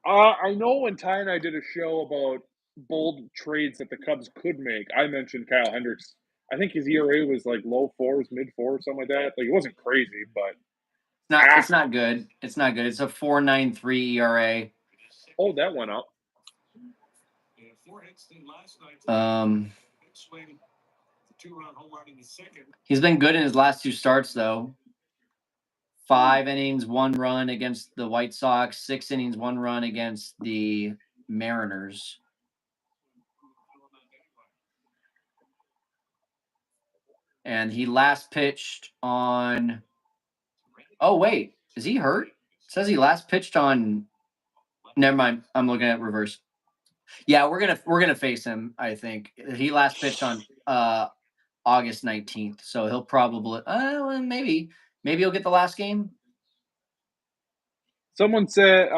I know when Ty and I did a show about bold trades that the Cubs could make, I mentioned Kyle Hendricks. I think his ERA was like low fours, mid fours, something like that. Like, it wasn't crazy, but It's not good. It's not good. It's a 4.93 ERA. oh, that went up. Um, he's been good in his last 2 starts though. 5 innings, 1 run against the White Sox, 6 innings, 1 run against the Mariners. And he last pitched on Oh wait, is he hurt? It says he last pitched on Never mind. I'm looking at reverse. Yeah, we're gonna face him, I think. He last pitched on August 19th. So he'll probably well, maybe he'll get the last game. Someone said,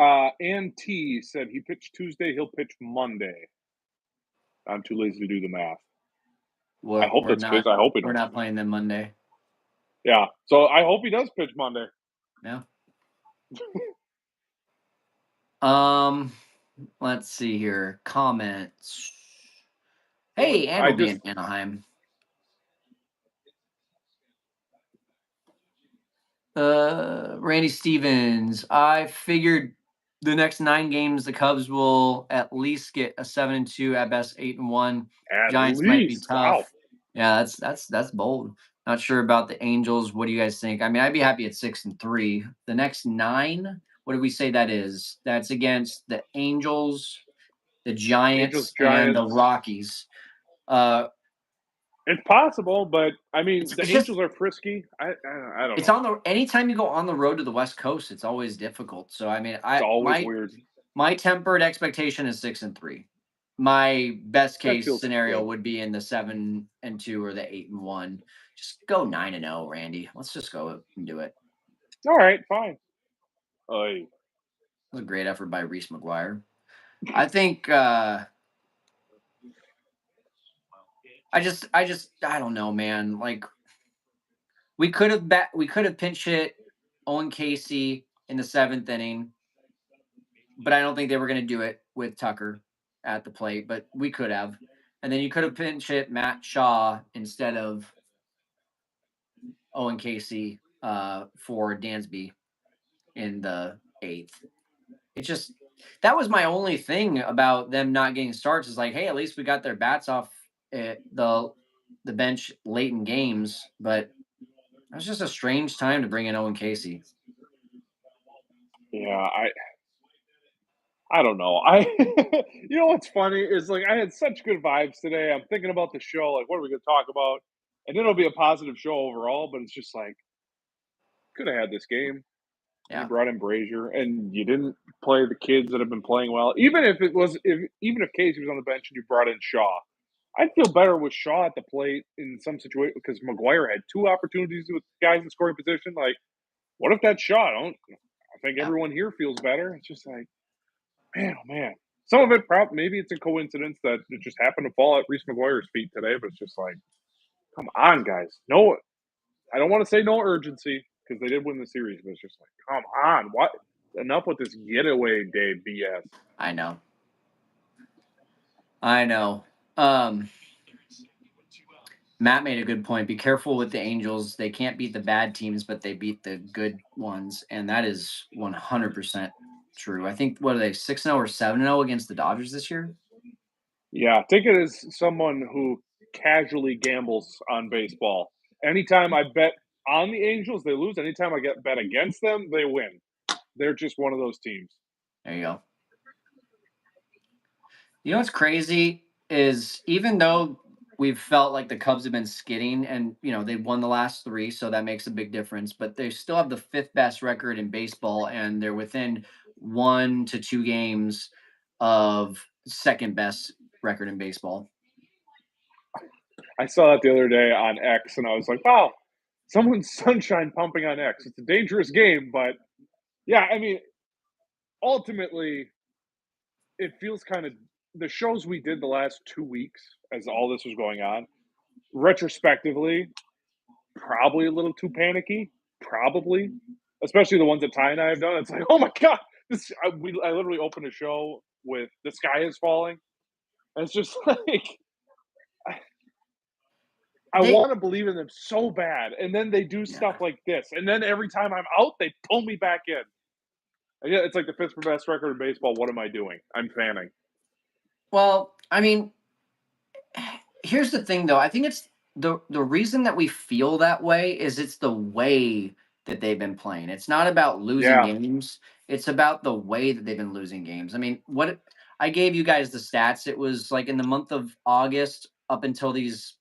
Ann T said he pitched Tuesday, he'll pitch Monday. I'm too lazy to do the math. I Well, hope that's good. I hope he we're don't. not playing them Monday. Yeah. So I hope he does pitch Monday. Yeah. Um, let's see here. Comments. Hey, Ann I will be just in Anaheim. Randy Stevens. I figured the next 9 games the Cubs will at least get a 7-2, at best 8-1. at Giants might be least. Wow. tough. Yeah, that's bold. Not sure about the Angels. What do you guys think? I mean, I'd be happy at 6-3. The next 9, what do we say that is? That's against the Angels, the Angels, Giants, and the Giants. Rockies. Uh, It's possible, but I mean, it's the just Angels are frisky. I don't it's know. on the anytime you go on the road to the West Coast, it's always difficult. So I mean, It's I always weird. my tempered expectation is 6-3. My best That case feels scenario good. would be in the 7-2 or the 8-1. Just go 9-0, Randy. Let's just go and do it. All right, fine. Oy. It was a great effort by Reese McGuire. I think I don't know, man. Like we could have pinch hit Owen Casey in the 7th inning, but I don't think they were going to do it with Tucker at the plate. But we could have, and then you could have pinch hit Matt Shaw instead of Owen Casey for Dansby in the 8th. It just that was my only thing about them not getting starts is like, hey, at least we got their bats off at the bench late in games, but it was just a strange time to bring in Owen Casey. Yeah, I don't know. I you know what's funny is like I had such good vibes today. I'm thinking about the show, like what are we gonna talk about? And then it'll be a positive show overall, but it's just like could have had this game. You Yeah. brought in Brazier, and you didn't play the kids that have been playing well. Even if Casey was on the bench and you brought in Shaw, I'd feel better with Shaw at the plate in some situation because McGuire had 2 opportunities with guys in scoring position. Like, what if that Shaw? I think Yeah. everyone here feels better. It's just like, man, oh man. Some of it, maybe it's a coincidence that it just happened to fall at Reese McGuire's feet today, but it's just like Come on, guys. No, I don't want to say no urgency because they did win the series, but it's just like, come on, what? Enough with this getaway day BS. I know. I know. Um, Matt made a good point. Be careful with the Angels. They can't beat the bad teams, but they beat the good ones, and that is 100% true. I think what are they 6-0 or 7-0 against the Dodgers this year? Yeah, take it as someone who casually gambles on baseball. Anytime I bet on the Angels, they lose. Anytime I get bet against them, they win. They're just one of those teams. There you go. You know what's crazy is even though we've felt like the Cubs have been skidding and they've won the last 3, so that makes a big difference, but they still have the 5th best record in baseball and they're within 1 to 2 games of second best record in baseball. I saw that the other day on X, and I was like, wow, someone's sunshine pumping on X. It's a dangerous game, but yeah, I mean, ultimately, it feels kind of the shows we did the last 2 weeks as all this was going on, retrospectively, probably a little too panicky. Probably, especially the ones that Ty and I have done. It's like, oh my god, I literally opened a show with the sky is falling, and it's just like I They want to believe in them so bad, and then they do Yeah. stuff like this, and then every time I'm out, they pull me back in. And yeah, it's like the fifth best record in baseball. What am I doing? I'm fanning. Well, I mean, here's the thing though. I think it's the reason that we feel that way is it's the way that they've been playing. It's not about losing Yeah, games. It's about the way that they've been losing games. I mean, I gave you guys the stats. It was like in the month of August up until this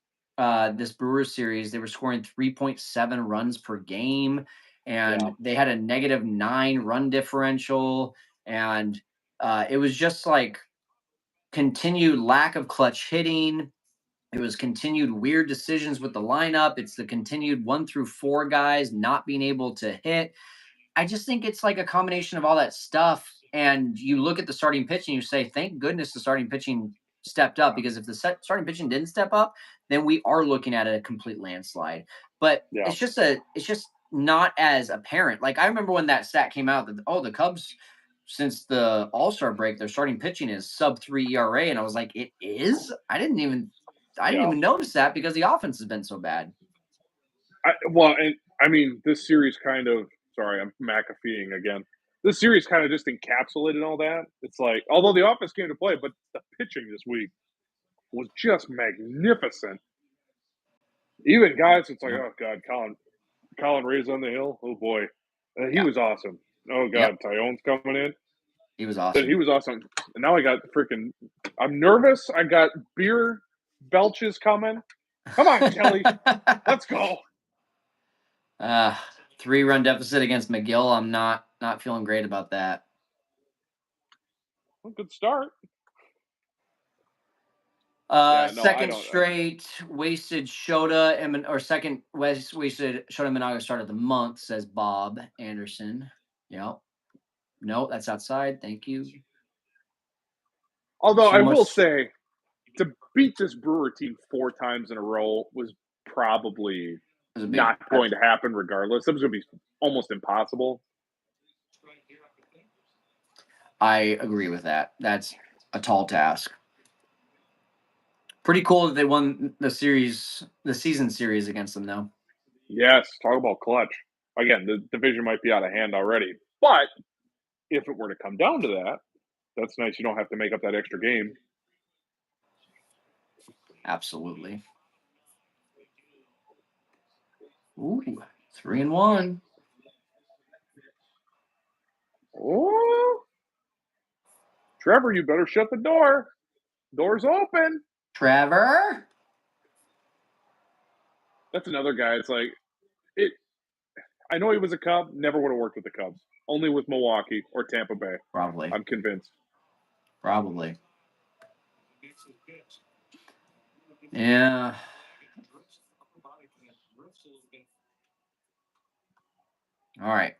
Brewers series, they were scoring 3.7 runs per game yeah. and they had a -9 run differential and it was just like continued lack of clutch hitting. It was continued weird decisions with the lineup. It's the continued 1 through 4 guys not being able to hit. I just think it's like a combination of all that stuff. And you look at the starting pitch and you say, thank goodness the starting pitching stepped up because if the starting pitching didn't step up, then we are looking at a complete landslide. But Yeah. it's just not as apparent. Like I remember when that stat came out that the Cubs since the All-Star break, their starting pitching is sub 3 ERA. And I was like, it is? I didn't Yeah. even notice that because the offense has been so bad. Well, and I mean, this series kind of. Sorry, I'm McAfeeing again. This series kind of just encapsulated all that. It's like, although the offense came to play, but the pitching this week was just magnificent. Even guys, it's like, Yep. oh god, Colin Ray's on the hill. Oh boy, he Yeah. was awesome. Oh Yep. god, Tyone's coming in. He was He awesome. was awesome. And now I got the freaking. I'm nervous. I got beer belches coming. Come on, Kelly, let's go. Uh, 3-run deficit against McGill. I'm not feeling great about that. Well, good start. Yeah, no, I Second don't. straight wasted Shota or second wasted Shota Minaga start of the month, says Bob Anderson. Yep. No, that's outside. Thank you. Although Too I will much. say, to beat this Brewer team 4 times in a row was probably Was a big. not going to happen regardless. It was going to be almost impossible. I agree with that. That's a tall task. Pretty cool that they won the season series against them, though. Yes, talk about clutch. Again, the division might be out of hand already, but if it were to come down to that, that's nice. You don't have to make up that extra game. Absolutely. Ooh, 3-1. Oh, Trevor, you better shut the door. Door's open. Trevor. That's another guy. It's like it. I know he was a Cub. Never would have worked with the Cubs. Only with Milwaukee or Tampa Bay. Probably. I'm convinced. Probably. Yeah. All right.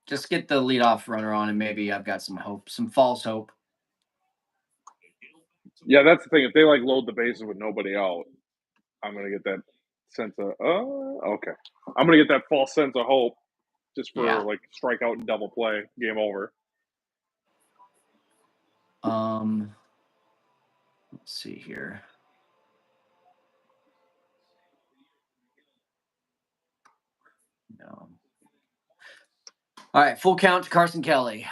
Just get the leadoff runner on, and maybe I've got some hope, some false hope. Yeah, that's the thing. If they like load the bases with nobody out, I'm gonna get that sense of okay. I'm gonna get that false sense of hope just for Yeah. like strikeout and double play, game over. Um, let's see here. No. All right, full count to Carson Kelly.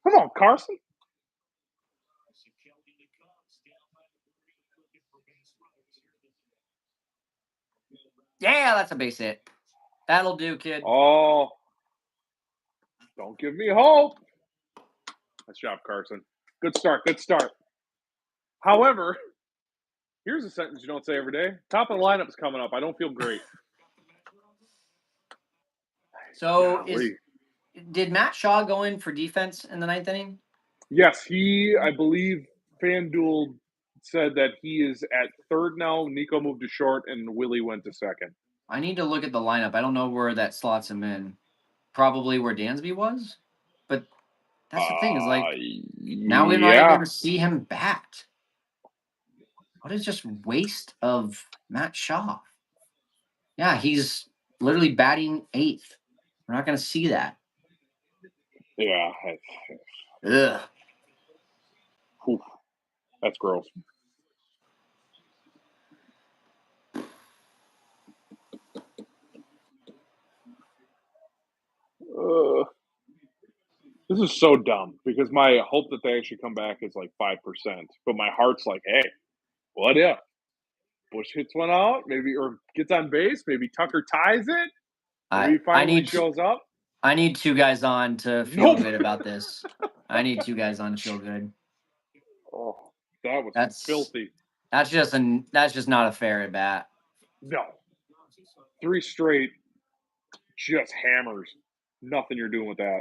Come on, Carson. Yeah, that's a base hit. That'll do, kid. Oh, don't give me hope. Nice job, Carson. Good start. Good start. However, here's a sentence you don't say every day. Top of the lineup's coming up. I don't feel great. So Golly. did Matt Shaw go in for defense in the ninth inning? Yes, I believe FanDuel said that he is at third now. Nico moved to short, and Willie went to second. I need to look at the lineup. I don't know where that slots him in. Probably where Dansby was, but that's the thing is like now we're not even Yeah. going to see him bat. What is just waste of Matt Shaw? Yeah, he's literally batting eighth. We're not going to see that. Yeah. Ugh. Whew. That's gross. This is so dumb because my hope that they actually come back is like 5%, but my heart's like, hey, what if Bush hits one out, maybe or gets on base, maybe Tucker ties it, maybe he I finally shows up. I need two guys on to feel Nope. good about this. I need two guys on to feel good. Oh, that was That's filthy. that's just not a fair at bat. No, 3 straight, just hammers. Nothing you're doing with that.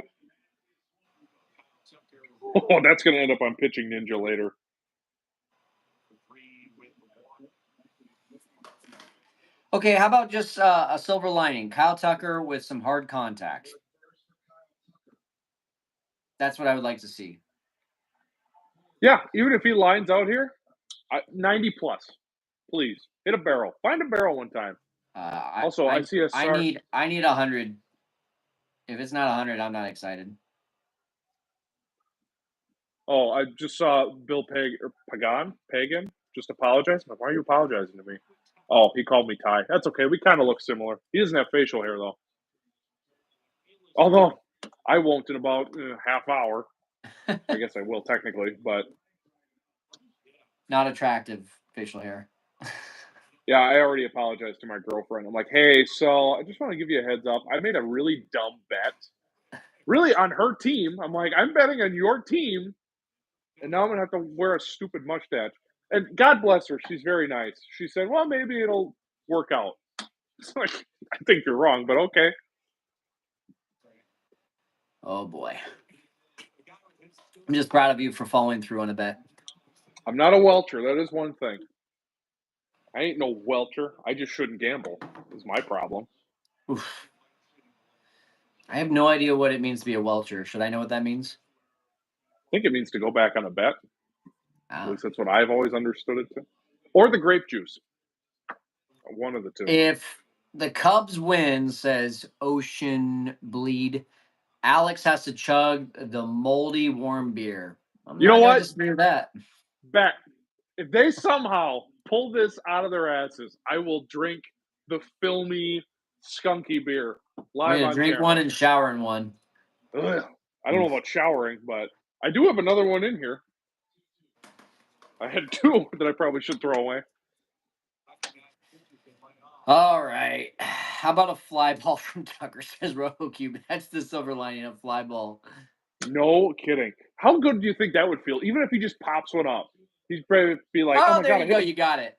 Oh, that's going to end up on Pitching Ninja later. Okay, how about just a silver lining? Kyle Tucker with some hard contact. That's what I would like to see. Yeah, even if he lines out here, 90 plus, please hit a barrel. Find a barrel one time. I see a I need 100. If it's not 100, I'm not excited. Oh, I just saw Bill Pagan just apologize. I'm like, why are you apologizing to me? Oh, he called me Ty. That's okay. We kind of look similar. He doesn't have facial hair though. Although I won't in about half hour. I guess I will technically, but Not attractive facial hair. yeah, I already apologized to my girlfriend. I'm like, hey, so I just want to give you a heads up. I made a really dumb bet. Really on her team. I'm like, I'm betting on your team, and now I'm gonna have to wear a stupid mustache. And God bless her, she's very nice. She said, well, maybe it'll work out. It's like, I think you're wrong, but okay. Oh boy. I'm just proud of you for following through on a bet. I'm not a welcher. That is one thing. I ain't no welcher. I just shouldn't gamble. Is my problem. Oof. I have no idea what it means to be a welcher. Should I know what that means? I think it means to go back on a bet. At Ah. least that's what I've always understood it to. Or the grape juice. One of the two. If the Cubs win, says Ocean Bleed, Alex has to chug the moldy warm beer. I'm You know not gonna what? disagree with that. Bet. If they somehow pull this out of their asses, I will drink the filmy, skunky beer We're live gonna on drink camera. one and shower in one. Ugh. I don't know about showering, but I do have another one in here. I had 2 that I probably should throw away. All right. How about a fly ball from Tucker, says RoboCube. That's the silver lining of fly ball. No kidding. How good do you think that would feel? Even if he just pops one up, he'd probably be like, "Oh Oh, my there god, you go. You got it.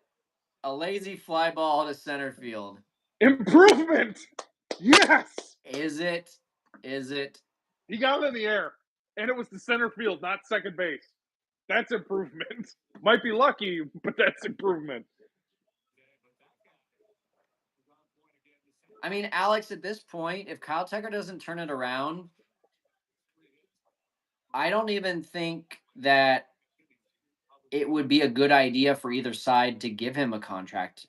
A lazy fly ball to center field. improvement!" Yes, Is it? Is it? he got it in the air, and it was the center field, not second base. That's improvement. Might be lucky, but that's improvement. I mean, Alex, at this point, if Kyle Tucker doesn't turn it around, I don't even think that it would be a good idea for either side to give him a contract.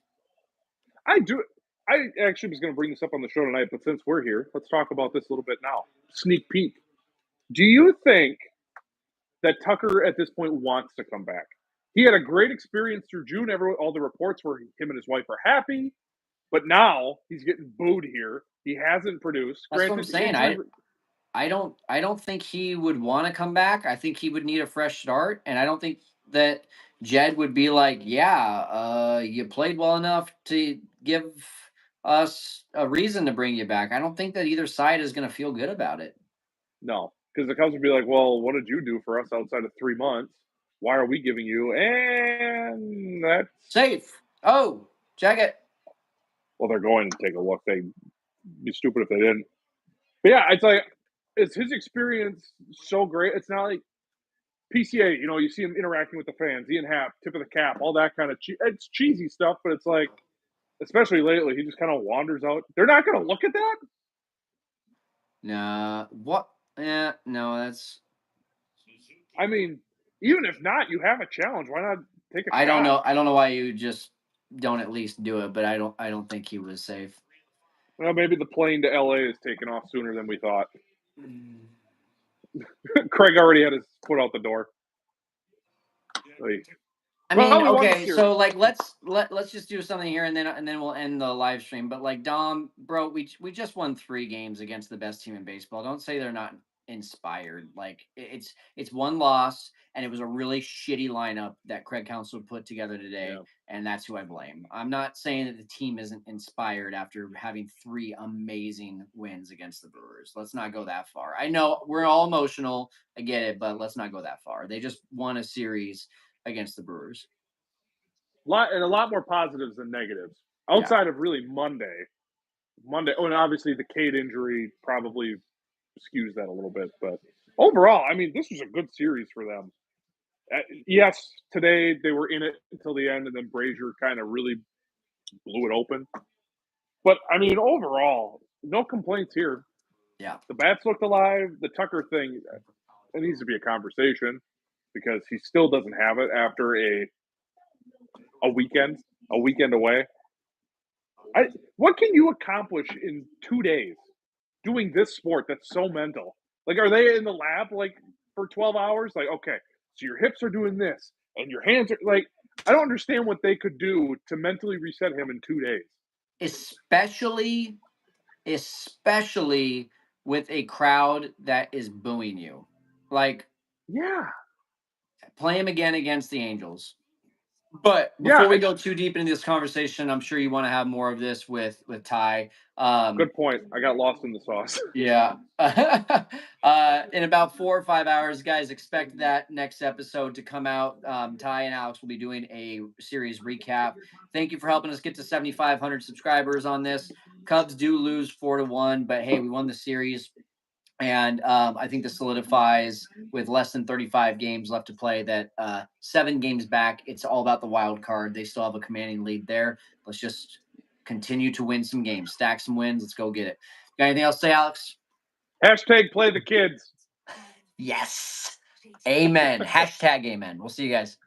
I do. I actually was going to bring this up on the show tonight, but since we're here, let's talk about this a little bit now. Sneak peek. Do you think that Tucker at this point wants to come back? He had a great experience through June. All the reports were him and his wife are happy, but now he's getting booed here. He hasn't produced. That's what I'm Granted, saying. injury. I don't think he would want to come back. I think he would need a fresh start, and I don't think that Jed would be like, "Yeah, you played well enough to give us a reason to bring you back." I don't think that either side is going to feel good about it. No, because the Cubs would be like, "Well, what did you do for us outside of 3 months? Why are we giving you?" And that's Safe. Oh, check it. well, they're going to take a look. They'd be stupid if they didn't. But yeah, it's like, is his experience so great? It's not like PCA. You see him interacting with the fans, Ian Happ, tip of the cap, all that kind of. It's cheesy stuff, but it's like, especially lately, he just kind of wanders out. They're not going to look at that. Nah, what? Yeah, no, that's. I mean, even if not, you have a challenge. Why not take a I don't shot? know. I don't know why you just don't at least do it, but I don't think he was safe. Well, maybe the plane to LA is taking off sooner than we thought. Craig already had his foot out the door. Like, I well, mean, we won the okay, series. so like let's just do something here and then we'll end the live stream. But like Dom, bro, we just won 3 games against the best team in baseball. Don't say they're not inspired. Like it's one loss, and it was a really shitty lineup that Craig Counsell put together today, Yeah. and that's who I blame. I'm not saying that the team isn't inspired after having 3 amazing wins against the Brewers. Let's not go that far. I know we're all emotional, I get it, but let's not go that far. They just won a series against the Brewers. A lot more positives than negatives. Yeah. Outside of really Monday. Oh, and obviously the Cade injury probably skews that a little bit. But overall, I mean, this was a good series for them. Yes, today they were in it until the end, and then Brazier kind of really blew it open. But I mean, overall, no complaints here. Yeah. The bats looked alive. The Tucker thing, it needs to be a conversation because he still doesn't have it after a weekend away. What can you accomplish in 2 days doing this sport that's so mental? Like, are they in the lab like for 12 hours? Like, okay, so your hips are doing this and your hands are like, I don't understand what they could do to mentally reset him in 2 days. Especially with a crowd that is booing you. Like, Yeah. play him again against the Angels. But Yeah. before we go too deep into this conversation, I'm sure you want to have more of this with Ty. Good point. I got lost in the sauce. Yeah. In about 4 or 5 hours, guys, expect that next episode to come out. Ty and Alex will be doing a series recap. Thank you for helping us get to 7,500 subscribers on this. Cubs do lose 4-1, but hey, we won the series. And I think this solidifies with less than 35 games left to play that 7 games back, it's all about the wild card. They still have a commanding lead there. Let's just continue to win some games, stack some wins. Let's go get it. Got anything else to say, Alex? Hashtag play the kids. Yes. Amen. Hashtag amen. We'll see you guys.